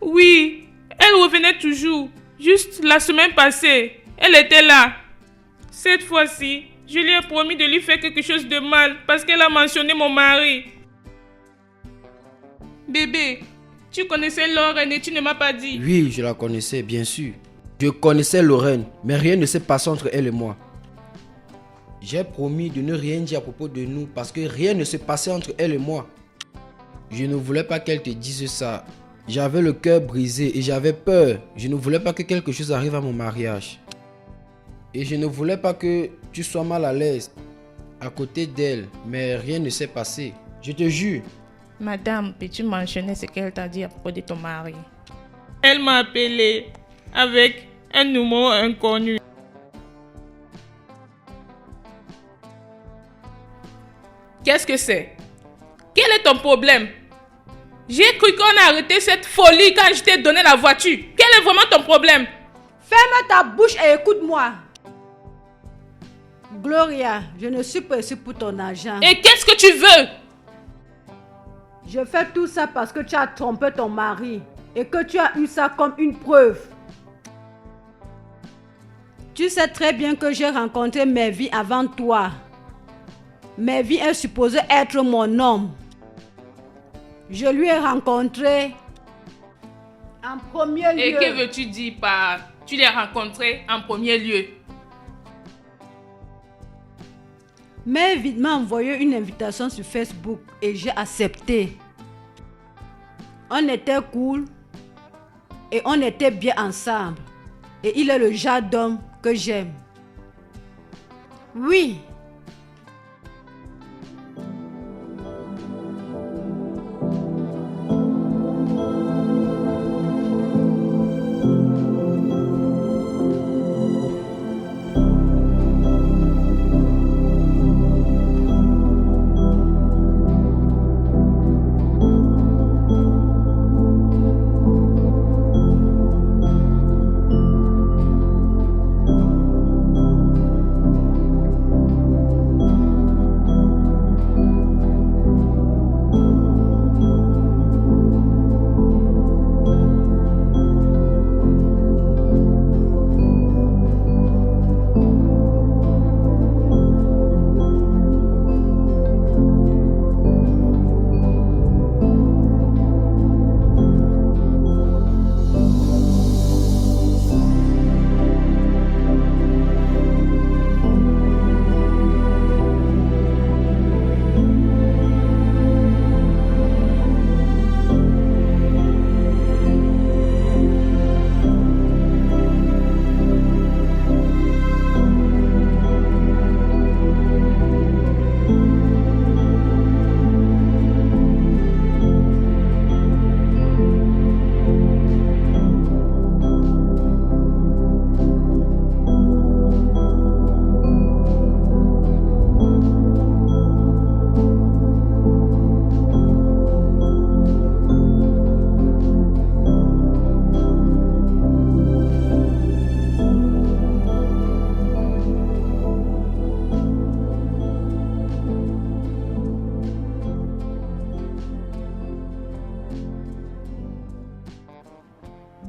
Oui, elle revenait toujours. Juste la semaine passée, elle était là. Cette fois-ci, je lui ai promis de lui faire quelque chose de mal parce qu'elle a mentionné mon mari. Bébé, tu connaissais Lorraine et tu ne m'as pas dit. Oui, je la connaissais, bien sûr. Je connaissais Lorraine, mais rien ne s'est passé entre elle et moi. J'ai promis de ne rien dire à propos de nous parce que rien ne s'est passé entre elle et moi. Je ne voulais pas qu'elle te dise ça. J'avais le cœur brisé et j'avais peur. Je ne voulais pas que quelque chose arrive à mon mariage. Et je ne voulais pas que tu sois mal à l'aise à côté d'elle, mais rien ne s'est passé. Je te jure. Madame, peux-tu mentionner ce qu'elle t'a dit à propos de ton mari? Elle m'a appelé avec un numéro inconnu. Qu'est-ce que c'est? Quel est ton problème? J'ai cru qu'on a arrêté cette folie quand je t'ai donné la voiture. Quel est vraiment ton problème? Ferme ta bouche et écoute-moi. Gloria, je ne suis pas ici pour ton argent. Et qu'est-ce que tu veux? Je fais tout ça parce que tu as trompé ton mari et que tu as eu ça comme une preuve. Tu sais très bien que j'ai rencontré Mervyn avant toi. Mervyn est supposé être mon homme. Je lui ai rencontré en premier lieu. Et que veux-tu dire par tu l'as rencontré en premier lieu? Mervyn m'a envoyé une invitation sur Facebook et j'ai accepté. On était cool et on était bien ensemble. Et il est le genre d'homme que j'aime. Oui.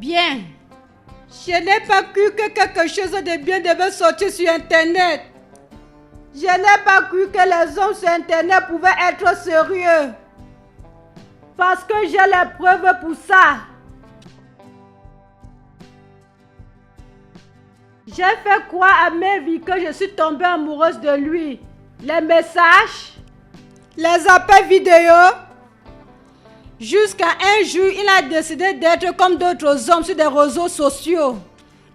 Bien. Je n'ai pas cru que quelque chose de bien devait sortir sur Internet. Je n'ai pas cru que les hommes sur Internet pouvaient être sérieux. Parce que j'ai les preuves pour ça. J'ai fait croire à Mervyn que je suis tombée amoureuse de lui. Les messages, les appels vidéo. Jusqu'à un jour, il a décidé d'être comme d'autres hommes sur des réseaux sociaux.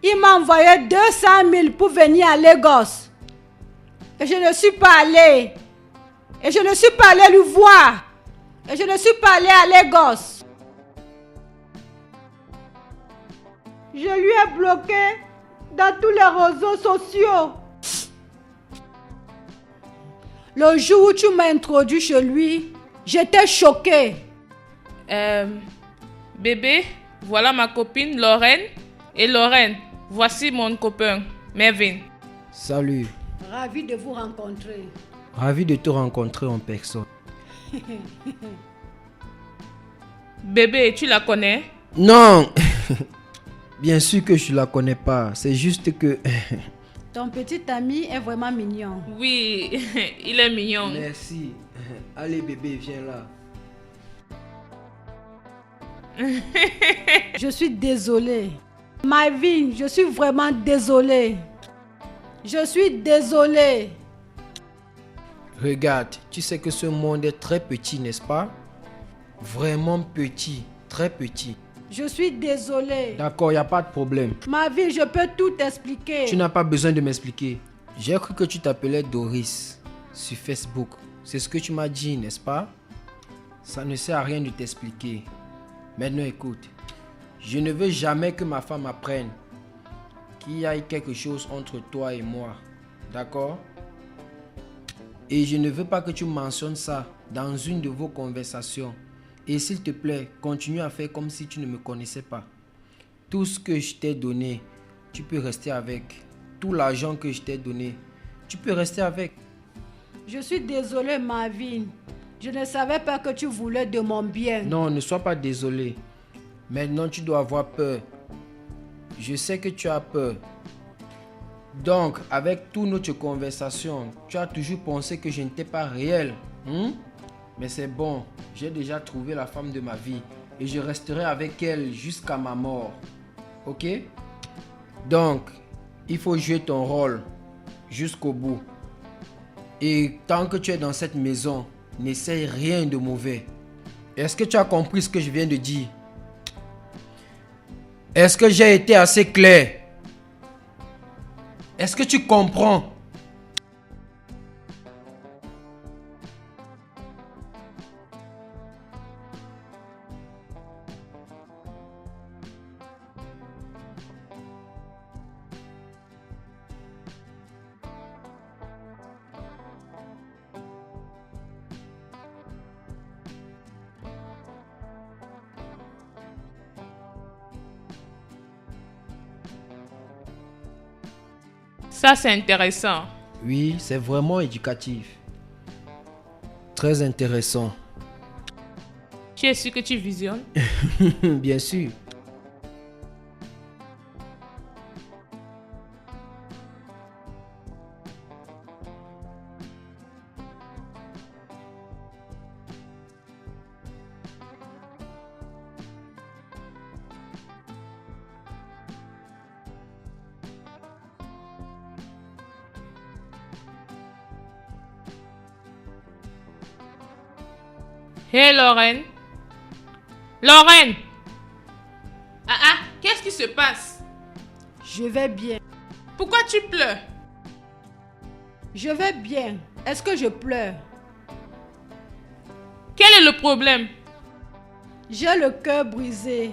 Il m'a envoyé 200 000 pour venir à Lagos. Et je ne suis pas allée. Et je ne suis pas allée lui voir. Et je ne suis pas allée à Lagos. Je lui ai bloqué dans tous les réseaux sociaux. Le jour où tu m'as introduit chez lui, j'étais choquée. Bébé, voilà ma copine Lorraine. Et Lorraine, voici mon copain, Mervyn. Salut. Ravi de vous rencontrer. Ravi de te rencontrer en personne. Bébé, tu la connais? Non. Bien sûr que je la connais pas. C'est juste que... Ton petit ami est vraiment mignon. Oui, il est mignon. Merci. Allez bébé, viens là. Je suis désolée. Mervyn, je suis vraiment désolée. Je suis désolée. Regarde, tu sais que ce monde est très petit, n'est-ce pas? Vraiment petit, très petit. Je suis désolée. D'accord, il n'y a pas de problème. Mervyn, je peux tout expliquer. Tu n'as pas besoin de m'expliquer. J'ai cru que tu t'appelais Doris sur Facebook. C'est ce que tu m'as dit, n'est-ce pas? Ça ne sert à rien de t'expliquer. Maintenant écoute, je ne veux jamais que ma femme apprenne qu'il y ait quelque chose entre toi et moi. D'accord? Et je ne veux pas que tu mentionnes ça dans une de vos conversations. Et s'il te plaît, continue à faire comme si tu ne me connaissais pas. Tout ce que je t'ai donné, tu peux rester avec. Tout l'argent que je t'ai donné, Tu peux rester avec. Je suis désolée, Marvin. Je ne savais pas que tu voulais de mon bien. Non, ne sois pas désolé. Maintenant, tu dois avoir peur. Je sais que tu as peur. Donc, avec toutes notre conversation, tu as toujours pensé que je n'étais pas réel. Mais c'est bon, j'ai déjà trouvé la femme de ma vie et je resterai avec elle jusqu'à ma mort. Ok? Donc, il faut jouer ton rôle jusqu'au bout. Et tant que tu es dans cette maison, n'essaye rien de mauvais. Est-ce que tu as compris ce que je viens de dire? Est-ce que j'ai été assez clair? Est-ce que tu comprends? Ça, c'est intéressant. Oui, c'est vraiment éducatif. Très intéressant. Tu es sûr que tu visionnes? Bien sûr. Hé, Lorraine. Lorraine! Ah, qu'est-ce qui se passe? Je vais bien. Pourquoi tu pleures? Je vais bien. Est-ce que je pleure? Quel est le problème? J'ai le cœur brisé.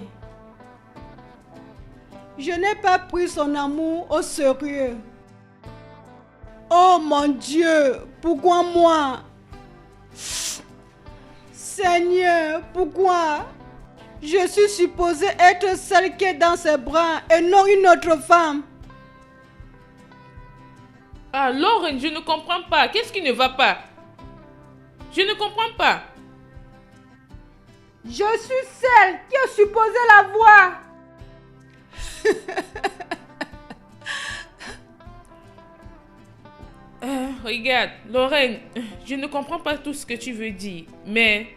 Je n'ai pas pris son amour au sérieux. Oh mon Dieu, pourquoi moi? Seigneur, pourquoi? Je suis supposée être celle qui est dans ses bras et non une autre femme. Ah, Lorraine, je ne comprends pas. Qu'est-ce qui ne va pas? Je ne comprends pas. Je suis celle qui est supposée la voir. Regarde, Lorraine, je ne comprends pas tout ce que tu veux dire, mais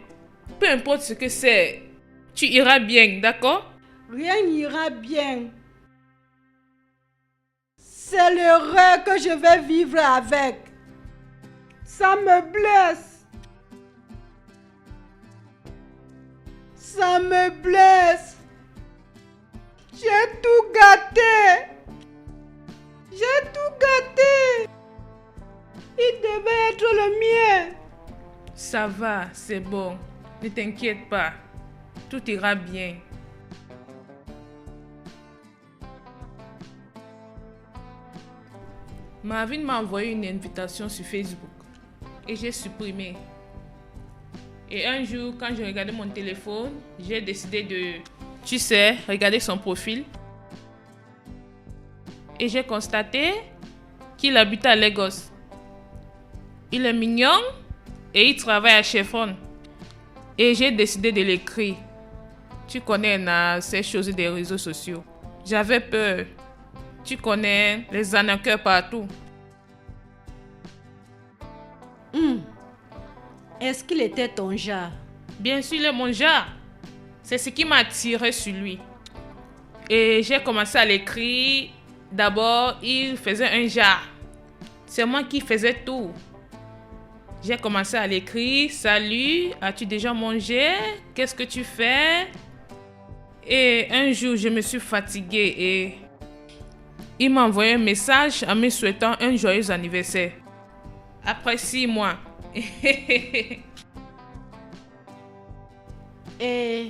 peu importe ce que c'est, tu iras bien, d'accord? Rien n'ira bien. C'est l'erreur que je vais vivre avec. Ça me blesse. Ça me blesse. J'ai tout gâté. J'ai tout gâté. Il devait être le mien. Ça va, c'est bon. Ne t'inquiète pas. Tout ira bien. Marvin m'a envoyé une invitation sur Facebook et j'ai supprimé. Et un jour, quand j'ai regardé mon téléphone, j'ai décidé de, tu sais, regarder son profil. Et j'ai constaté qu'il habitait à Lagos. Il est mignon et il travaille à Chevron. Et j'ai décidé de l'écrire. Tu connais ces choses des réseaux sociaux. J'avais peur. Tu connais les arnaqueurs partout. Est-ce qu'il était ton genre? Bien sûr, il est mon genre. C'est ce qui m'a attiré sur lui. Et j'ai commencé à l'écrire. D'abord, il faisait un genre. C'est moi qui faisais tout. J'ai commencé à l'écrire. Salut, as-tu déjà mangé? Qu'est-ce que tu fais? Et un jour, je me suis fatiguée et il m'a envoyé un message en me souhaitant un joyeux anniversaire. Après 6 mois. Et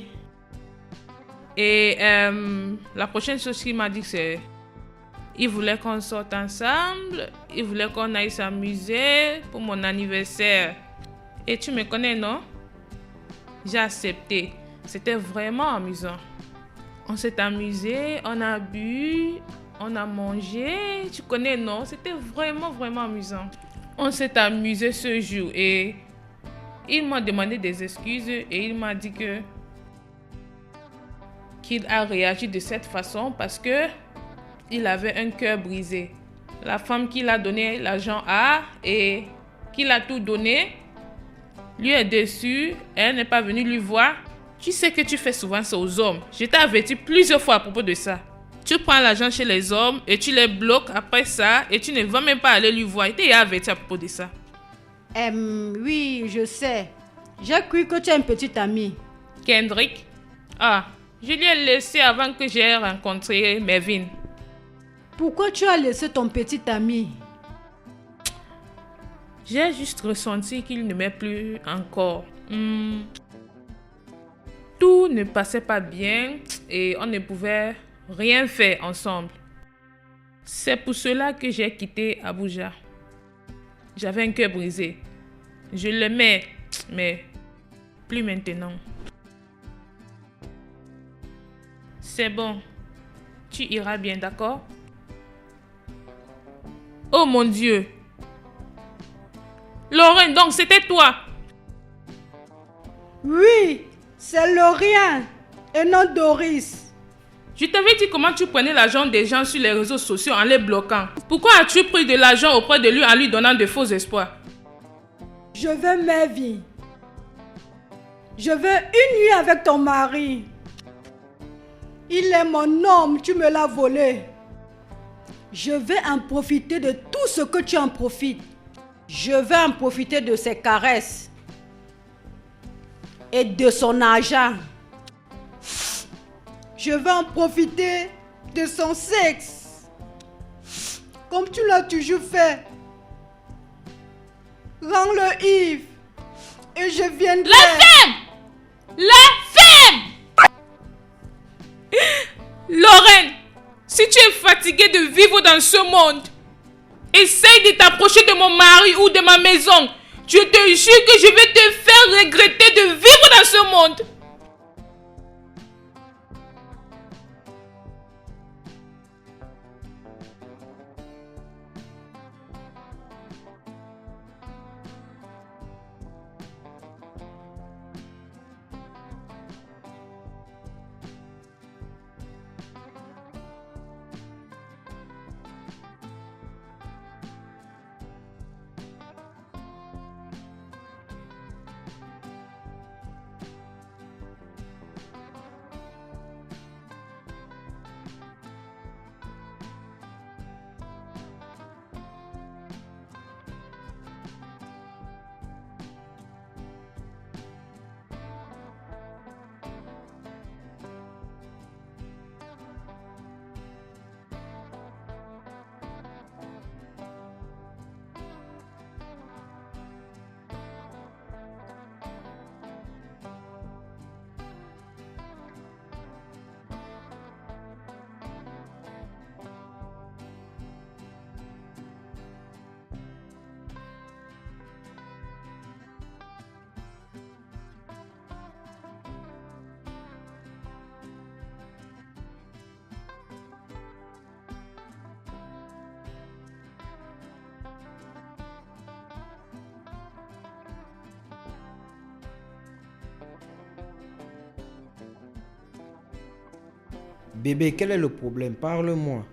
La prochaine chose qu'il m'a dit, c'est il voulait qu'on sorte ensemble, il voulait qu'on aille s'amuser pour mon anniversaire. Et tu me connais, non? J'ai accepté. C'était vraiment amusant. On s'est amusé, on a bu, On a mangé, tu connais, non? C'était vraiment, vraiment amusant. On s'est amusé ce jour et il m'a demandé des excuses et il m'a dit qu'il a réagi de cette façon parce que il avait un cœur brisé. La femme qu'il a donné l'argent à et qu'il a tout donné, lui est déçue, elle n'est pas venue lui voir. Tu sais que tu fais souvent ça aux hommes. Je t'ai averti plusieurs fois à propos de ça. Tu prends l'argent chez les hommes et tu les bloques après ça et tu ne vas même pas aller lui voir. Je t'ai averti à propos de ça. Oui, je sais. J'ai cru que tu es un petit ami. Kendrick? Ah, je lui ai laissé avant que j'ai rencontré Mervyn. Pourquoi tu as laissé ton petit ami? J'ai juste ressenti qu'il ne m'aimait plus encore. Tout ne passait pas bien et on ne pouvait rien faire ensemble. C'est pour cela que j'ai quitté Abuja. J'avais un cœur brisé. Je l'aimais, mais plus maintenant. C'est bon. Tu iras bien, d'accord? Oh mon Dieu! Lorraine, donc c'était toi! Oui, c'est Laurien et non Doris. Je t'avais dit comment tu prenais l'argent des gens sur les réseaux sociaux en les bloquant. Pourquoi as-tu pris de l'argent auprès de lui en lui donnant de faux espoirs? Je veux Mervyn. Je veux une nuit avec ton mari. Il est mon homme, tu me l'as volé. Je vais en profiter de tout ce que tu en profites. Je vais en profiter de ses caresses et de son argent. Je vais en profiter de son sexe, comme tu l'as toujours fait. Rends-le ivre et je viendrai. La femme! La femme! Lorraine, si tu es fatiguée de vivre dans ce monde, essaye de t'approcher de mon mari ou de ma maison. Je te jure que je vais te faire regretter de vivre dans ce monde. Bébé, quel est le problème? Parle-moi.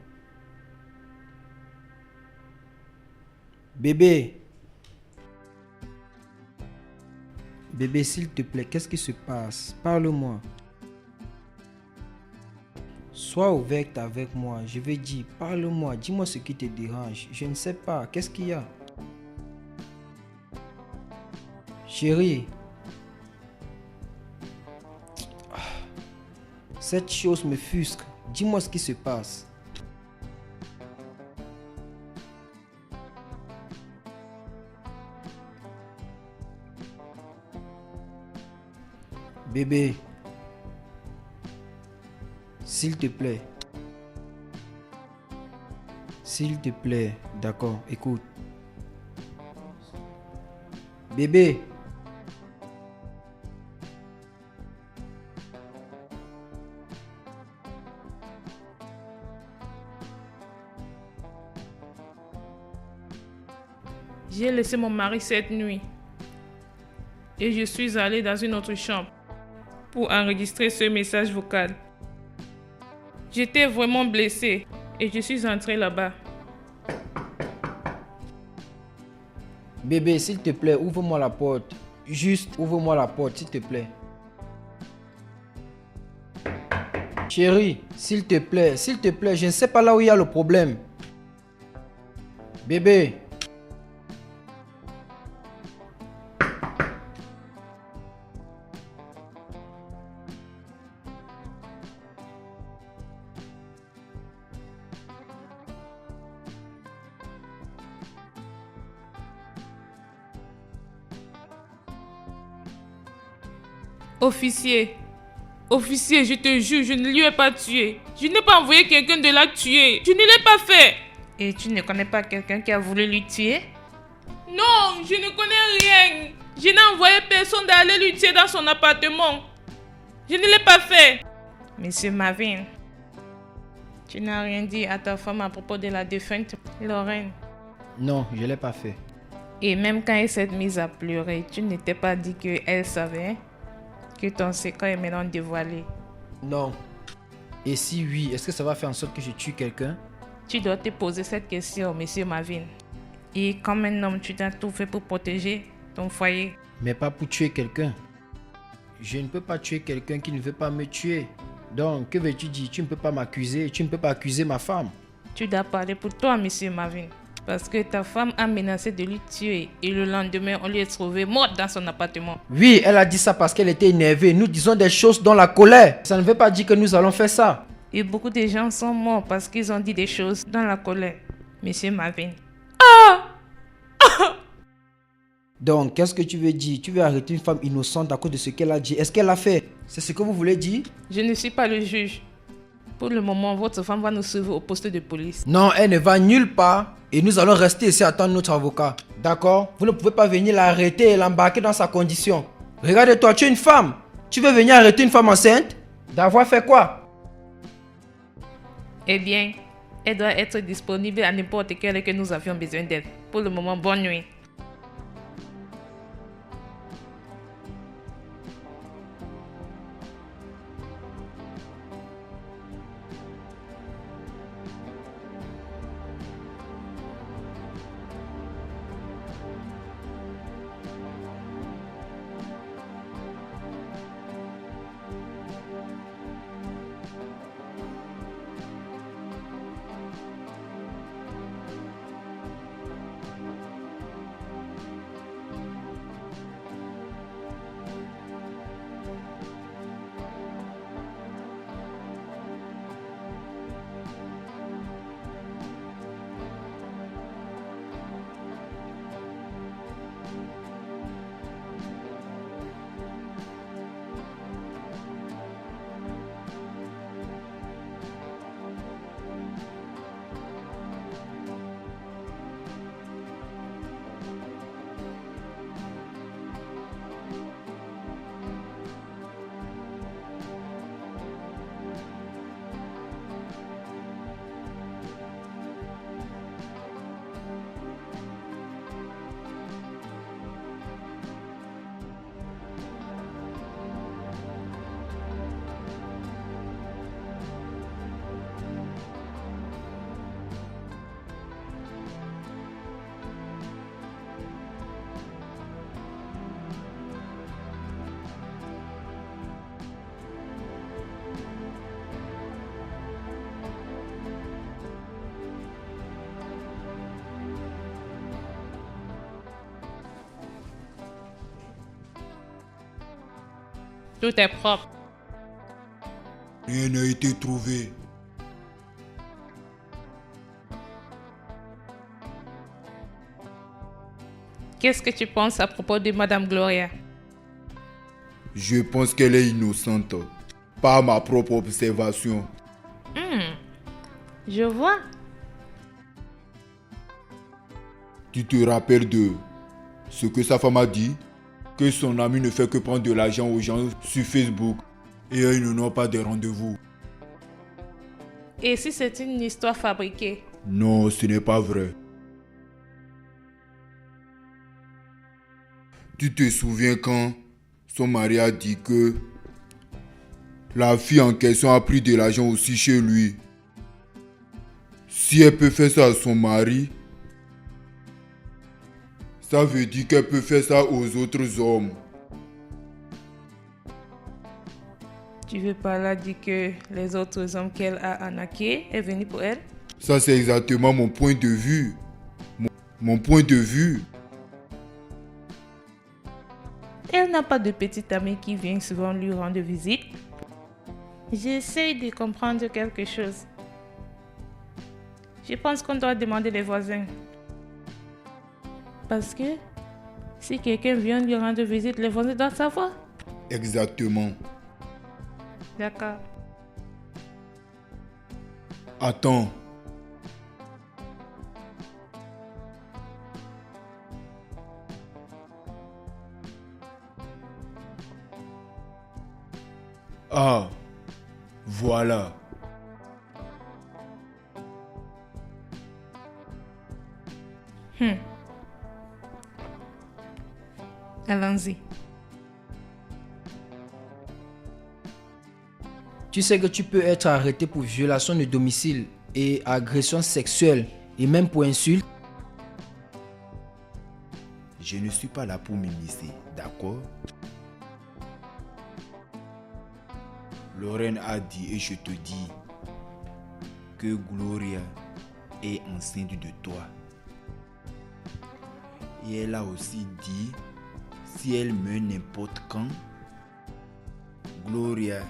Bébé. Bébé, s'il te plaît, qu'est-ce qui se passe? Parle-moi. Sois ouverte avec moi. Je vais dire, parle-moi. Dis-moi ce qui te dérange. Je ne sais pas. Qu'est-ce qu'il y a? Chérie. Cette chose me fusque. Dis-moi ce qui se passe. Bébé. S'il te plaît. S'il te plaît. D'accord, écoute. Bébé. J'ai laissé mon mari cette nuit. Et je suis allée dans une autre chambre pour enregistrer ce message vocal. J'étais vraiment blessée et je suis entrée là-bas. Bébé, s'il te plaît, ouvre-moi la porte. Juste ouvre-moi la porte, s'il te plaît. Chérie, s'il te plaît, je ne sais pas là où il y a le problème. Bébé. Officier, je te jure, je ne lui ai pas tué. Je n'ai pas envoyé quelqu'un de la tuer. Je ne l'ai pas fait. Et tu ne connais pas quelqu'un qui a voulu lui tuer? Non, je ne connais rien. Je n'ai envoyé personne d'aller lui tuer dans son appartement. Je ne l'ai pas fait. Monsieur Marvin, tu n'as rien dit à ta femme à propos de la défunte Lorraine? Non, je ne l'ai pas fait. Et même quand elle s'est mise à pleurer, tu ne t'es pas dit qu'elle savait que ton secret est maintenant dévoilé? Non. Et si oui, est-ce que ça va faire en sorte que je tue quelqu'un? Tu dois te poser cette question, monsieur Marvin. Et comme un homme, tu as tout fait pour protéger ton foyer. Mais pas pour tuer quelqu'un. Je ne peux pas tuer quelqu'un qui ne veut pas me tuer. Donc, que veux-tu dire? Tu ne peux pas m'accuser, tu ne peux pas accuser ma femme. Tu dois parler pour toi, monsieur Marvin. Parce que ta femme a menacé de lui tuer et le lendemain, on lui est trouvé morte dans son appartement. Oui, elle a dit ça parce qu'elle était énervée. Nous disons des choses dans la colère. Ça ne veut pas dire que nous allons faire ça. Et beaucoup de gens sont morts parce qu'ils ont dit des choses dans la colère, monsieur Marvin. Donc, qu'est-ce que tu veux dire? Tu veux arrêter une femme innocente à cause de ce qu'elle a dit? Est-ce qu'elle l'a fait? C'est ce que vous voulez dire? Je ne suis pas le juge. Pour le moment, votre femme va nous suivre au poste de police. Non, elle ne va nulle part. Et nous allons rester ici attendre notre avocat. D'accord? Vous ne pouvez pas venir l'arrêter et l'embarquer dans sa condition. Regarde-toi, tu es une femme. Tu veux venir arrêter une femme enceinte? D'avoir fait quoi? Eh bien, elle doit être disponible à n'importe quelle heure que nous avions besoin d'elle. Pour le moment, bonne nuit. Tout est propre. Rien n'a été trouvé. Qu'est-ce que tu penses à propos de Madame Gloria? Je pense qu'elle est innocente. Par ma propre observation. Je vois. Tu te rappelles de ce que sa femme a dit? Que son ami ne fait que prendre de l'argent aux gens sur Facebook et ils n'ont pas de rendez-vous. Et si c'est une histoire fabriquée? Non, ce n'est pas vrai. Tu te souviens quand son mari a dit que la fille en question a pris de l'argent aussi chez lui? Si elle peut faire ça à son mari, ça veut dire qu'elle peut faire ça aux autres hommes. Tu veux par là dire que les autres hommes qu'elle a arnaqués est venu pour elle? Ça, c'est exactement mon point de vue. Mon point de vue. Elle n'a pas de petite amie qui vient souvent lui rendre visite. J'essaie de comprendre quelque chose. Je pense qu'on doit demander les voisins. Parce que si quelqu'un vient lui rendre visite, les voisins doivent savoir. Exactement. D'accord. Attends. Ah, voilà. Allons-y. Tu sais que tu peux être arrêté pour violation de domicile et agression sexuelle et même pour insulte. Je ne suis pas là pour m'immiscer, d'accord? Lorraine a dit et je te dis que Gloria est enceinte de toi. Et elle a aussi dit, si elle meurt n'importe quand, Gloria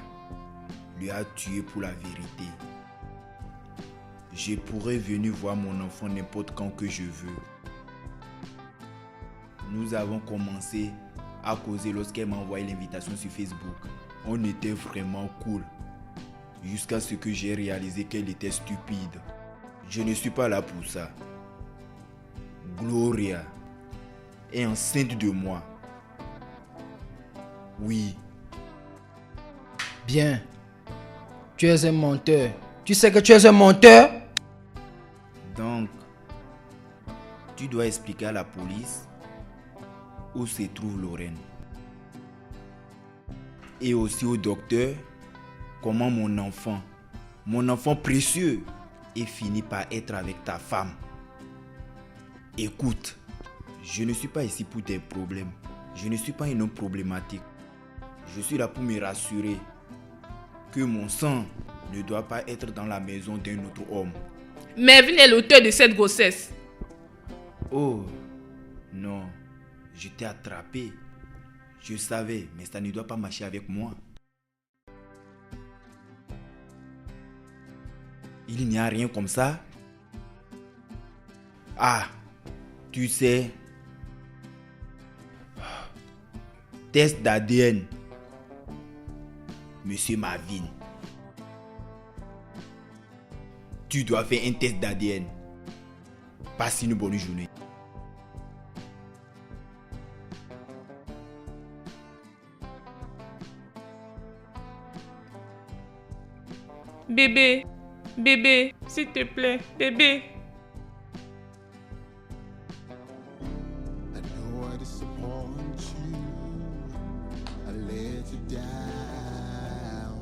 lui a tué pour la vérité. Je pourrais venir voir mon enfant n'importe quand que je veux. Nous avons commencé à causer lorsqu'elle m'a envoyé l'invitation sur Facebook. On était vraiment cool. Jusqu'à ce que j'ai réalisé qu'elle était stupide. Je ne suis pas là pour ça. Gloria est enceinte de moi. Oui. Bien. Tu es un menteur. Tu sais que tu es un menteur? Donc, tu dois expliquer à la police où se trouve Lorraine. Et aussi au docteur comment mon enfant précieux, est fini par être avec ta femme. Écoute, je ne suis pas ici pour tes problèmes. Je ne suis pas un homme problématique. Je suis là pour me rassurer que mon sang ne doit pas être dans la maison d'un autre homme. Mervyn est l'auteur de cette grossesse. Oh, non, je t'ai attrapé. Je savais, mais ça ne doit pas marcher avec moi. Il n'y a rien comme ça. Ah, tu sais. Test d'ADN. Monsieur Marvin. Tu dois faire un test d'ADN. Passe une bonne journée. Bébé, s'il te plaît, bébé. I know I disappoint you. I let you down.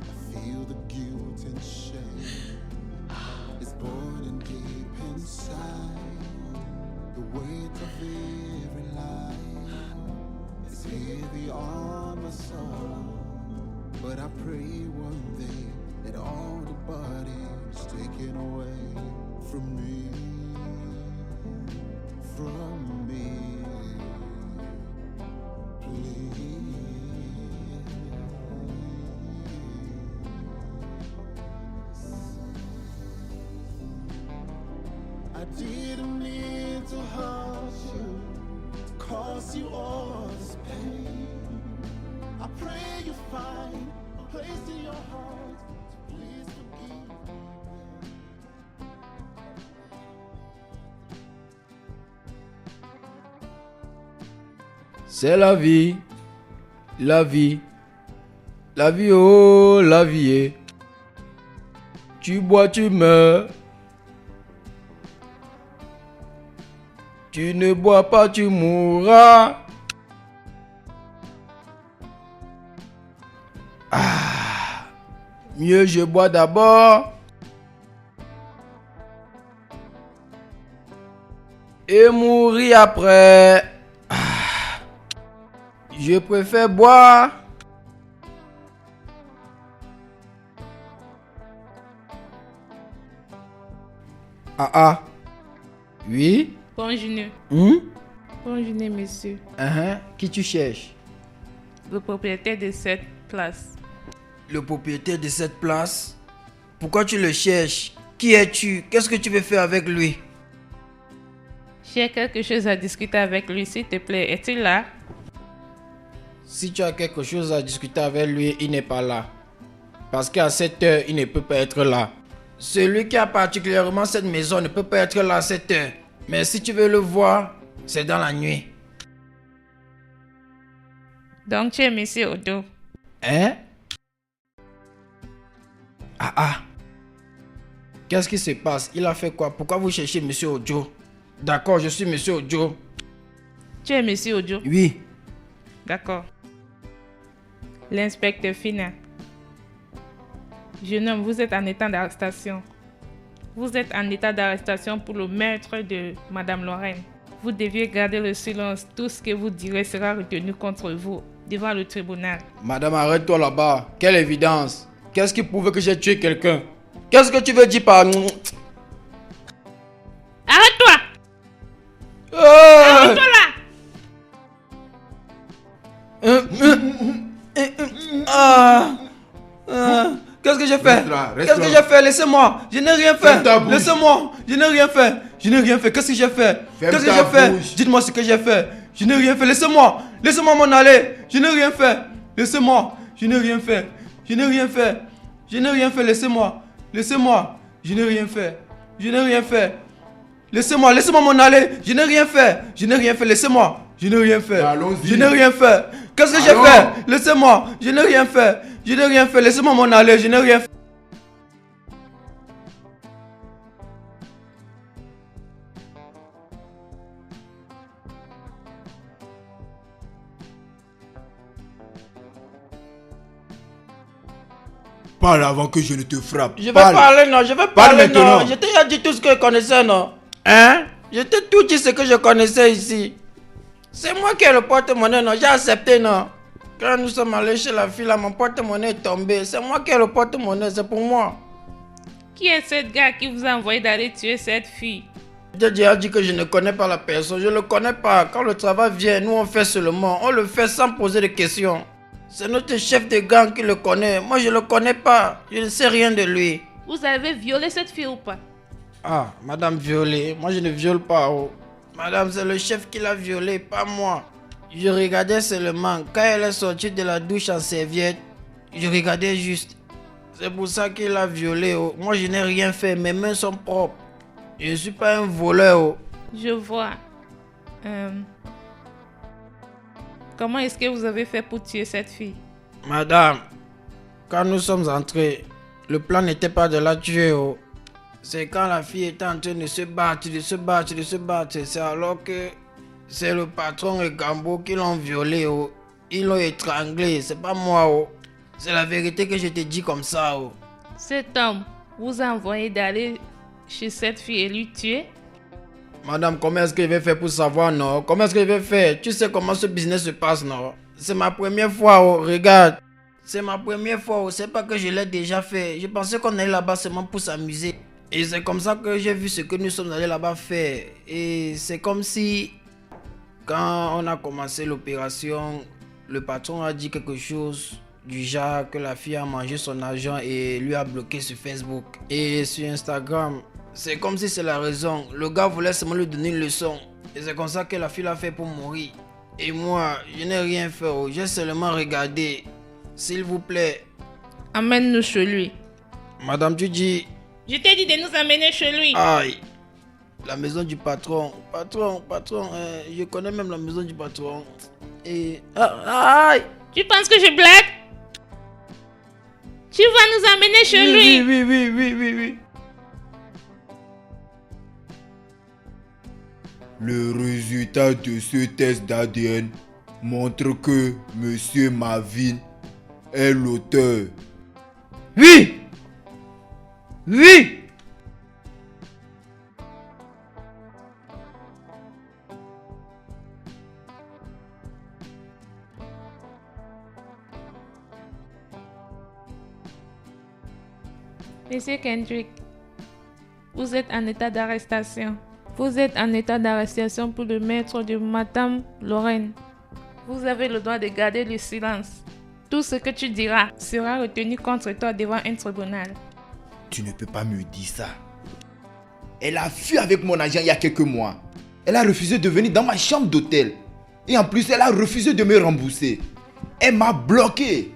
I feel the guilt and shame. It's burning deep inside. The weight of every lie is heavy on my soul. But I pray one day that all the body's taken away from me. From me, please. I didn't mean to hurt you, to cause you all this pain. I pray you find a place in your heart to please forgive me. C'est la vie. La vie. La vie, oh, la vie. Tu bois, tu meurs. Tu ne bois pas, tu mourras. Ah, mieux je bois d'abord. Et mourir après. Ah, je préfère boire. Ah ah. Oui? Bonjour. Hum? Bonjour, monsieur. Qui tu cherches? Le propriétaire de cette place. Le propriétaire de cette place? Pourquoi tu le cherches? Qui es-tu? Qu'est-ce que tu veux faire avec lui? J'ai quelque chose à discuter avec lui, s'il te plaît. Est-il là? Si tu as quelque chose à discuter avec lui, il n'est pas là. Parce qu'à cette heure, il ne peut pas être là. Celui qui a particulièrement cette maison ne peut pas être là à cette heure. Mais si tu veux le voir, c'est dans la nuit. Donc tu es monsieur Odo. Hein? Ah ah. Qu'est-ce qui se passe? Il a fait quoi? Pourquoi vous cherchez monsieur Ojo? D'accord, je suis monsieur Ojo. Tu es monsieur Ojo? Oui. D'accord. L'inspecteur Fina. Jeune homme, vous êtes en état d'arrestation. Vous êtes en état d'arrestation pour le meurtre de Madame Lorraine. Vous deviez garder le silence. Tout ce que vous direz sera retenu contre vous devant le tribunal. Madame, arrête-toi là-bas. Quelle évidence. Qu'est-ce qui prouve que j'ai tué quelqu'un? Qu'est-ce que tu veux dire par... Arrête-toi! Ah! Arrête-toi là! Qu'est-ce que j'ai fait? Reste là. Qu'est-ce que j'ai fait? Laissez-moi. Je n'ai rien fait. Ferme ta bouche. Laissez-moi. Je n'ai rien fait. Je n'ai rien fait. Qu'est-ce que j'ai fait? Ferme Qu'est-ce que ta j'ai fait? bouche. Dites-moi ce que j'ai fait. Je n'ai rien fait. Laissez-moi. Laissez-moi m'en aller. Je n'ai rien fait. Laissez-moi. Je n'ai rien fait. Je n'ai rien fait. Je n'ai rien fait. Laissez-moi. Laissez-moi. Je n'ai rien fait. Je n'ai rien fait. Laissez-moi. Laissez-moi m'en aller. Je n'ai rien fait. Je n'ai rien fait. Laissez-moi. Je n'ai rien fait. Allons-y. Je n'ai rien fait. Qu'est-ce que j'ai Allons. fait? Laissez-moi. Je n'ai rien fait. Je n'ai rien fait. Laissez-moi m'en aller. Je n'ai rien fait. Parle avant que je ne te frappe. Je vais Parle. parler, non, je vais Parle parler, maintenant. non. Je t'ai dit tout ce que je connaissais, non. Hein? Je t'ai tout dit ce que je connaissais ici. C'est moi qui ai le porte-monnaie, non. J'ai accepté, non. Quand nous sommes allés chez la fille, là, mon porte-monnaie est tombé. C'est moi qui ai le porte-monnaie, c'est pour moi. Qui est cette gars qui vous a envoyé d'aller tuer cette fille? J'ai déjà dit que je ne connais pas la personne. Je ne le connais pas. Quand le travail vient, nous on fait seulement. On le fait sans poser de questions. C'est notre chef de gang qui le connaît. Moi, je ne le connais pas. Je ne sais rien de lui. Vous avez violé cette fille ou pas? Ah, madame violée. Moi, je ne viole pas. Oh. Madame, c'est le chef qui l'a violée, pas moi. Je regardais seulement. Quand elle est sortie de la douche en serviette, je regardais juste. C'est pour ça qu'il l'a violée. Oh. Moi, je n'ai rien fait. Mes mains sont propres. Je ne suis pas un voleur. Oh. Je vois. Comment est-ce que vous avez fait pour tuer cette fille? Madame, quand nous sommes entrés, le plan n'était pas de la tuer. Oh. C'est quand la fille était en train de se battre, de se battre, de se battre. C'est alors que c'est le patron et Gambo qui l'ont violée. Oh. Ils l'ont étranglée. C'est pas moi. Oh. C'est la vérité que je te dis comme ça. Oh. Cet homme vous a envoyé d'aller chez cette fille et lui tuer? Madame, comment est-ce que je vais faire pour savoir, non? Comment est-ce que je vais faire? Tu sais comment ce business se passe, non? C'est ma première fois, oh. Regarde. C'est ma première fois, oh. C'est pas que je l'ai déjà fait. Je pensais qu'on allait là-bas seulement pour s'amuser. Et c'est comme ça que j'ai vu ce que nous sommes allés là-bas faire. Et c'est comme si, quand on a commencé l'opération, le patron a dit quelque chose du genre que la fille a mangé son argent et lui a bloqué sur Facebook. Et sur Instagram, c'est comme si c'est la raison. Le gars voulait seulement lui donner une leçon. Et c'est comme ça que la fille l'a fait pour mourir. Et moi, je n'ai rien fait. Oh. J'ai seulement regardé. S'il vous plaît. Amène-nous chez lui. Madame, tu dis... Je t'ai dit de nous amener chez lui. Aïe. La maison du patron. Patron. Je connais même la maison du patron. Et... Aïe. Tu penses que je blague? Tu vas nous amener chez lui. Oui. Le résultat de ce test d'ADN montre que Monsieur Marvin est l'auteur. Oui! Oui! Monsieur Kendrick, vous êtes en état d'arrestation. Vous êtes en état d'arrestation pour le meurtre de Madame Lorraine. Vous avez le droit de garder le silence. Tout ce que tu diras sera retenu contre toi devant un tribunal. Tu ne peux pas me dire ça. Elle a fui avec mon agent il y a quelques mois. Elle a refusé de venir dans ma chambre d'hôtel. Et en plus, elle a refusé de me rembourser. Elle m'a bloqué.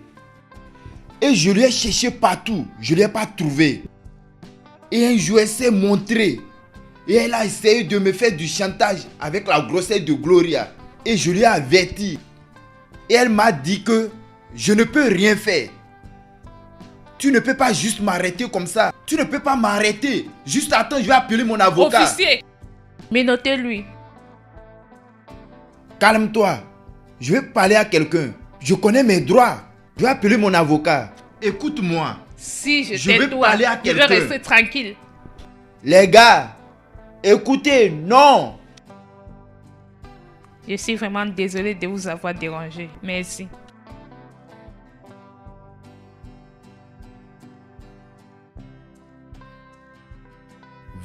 Et je lui ai cherché partout. Je ne l'ai pas trouvé. Et un jour, elle s'est montrée. Et elle a essayé de me faire du chantage avec la grossesse de Gloria. Et je lui ai averti. Et elle m'a dit que je ne peux rien faire. Tu ne peux pas juste m'arrêter comme ça. Tu ne peux pas m'arrêter. Juste attends, je vais appeler mon avocat. Officier, mais notez-lui. Calme-toi. Je vais parler à quelqu'un. Je connais mes droits. Je vais appeler mon avocat. Écoute-moi. Si je vais t'aide, parler à je vais quelqu'un. rester tranquille. Les gars, écoutez, non. Je suis vraiment désolé de vous avoir dérangé. Merci.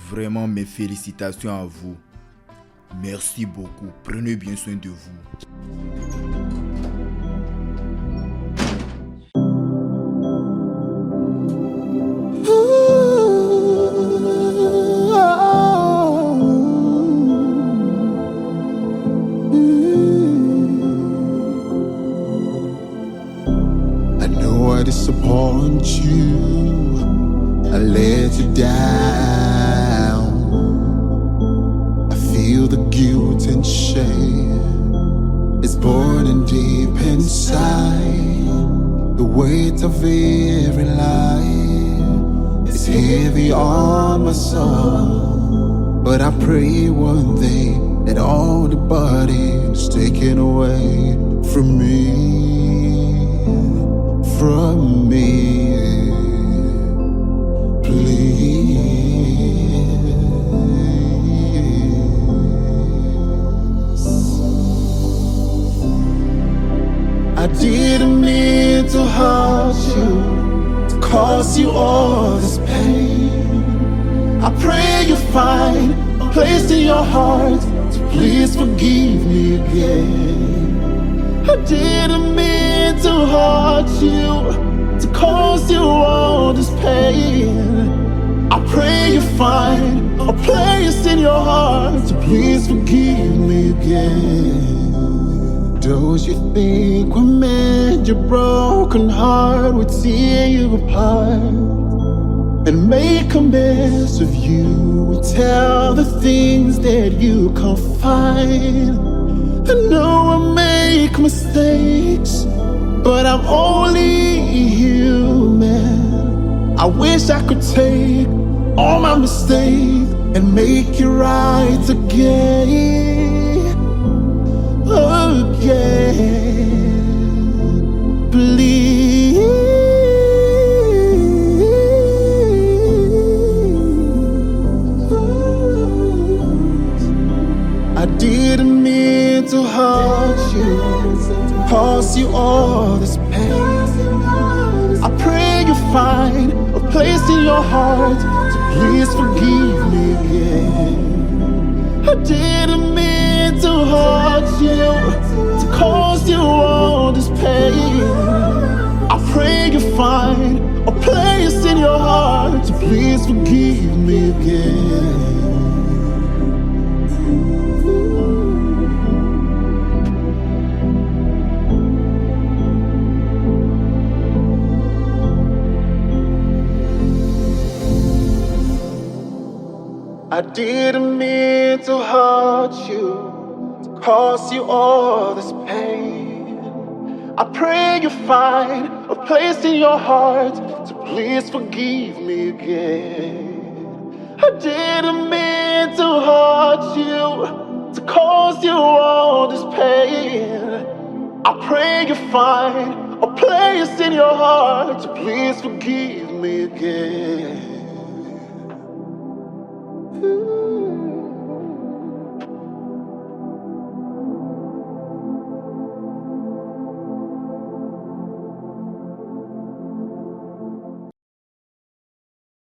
Vraiment mes félicitations à vous. Merci beaucoup. Prenez bien soin de vous. I know I disappoint you. I let you down. I feel the guilt and shame. It's burning deep inside. The weight of every lie is heavy on my soul. But I pray one day that all the body's taken away from me, from me. I didn't mean to hurt you, to cause you all this pain. I pray you find a place in your heart to please forgive me again. I didn't mean to hurt you, to cause you all this pain. I pray you find a place in your heart to please forgive me again. Those you think will mend your broken heart would tear you apart and make a mess of you, would tell the things that you can't find. I know I make mistakes, but I'm only human. I wish I could take all my mistakes and make it right again. Again, please. I didn't mean to hurt you, cause you all this pain. I pray you find a place in your heart to please forgive me again. I didn't mean to hurt you, to cause you all this pain. I pray you find a place in your heart to please forgive me again. I didn't mean to hurt you, to cause you all this pain. I pray you find a place in your heart to please forgive me again. I didn't mean to hurt you, pray you find a place in your heart to please forgive me again.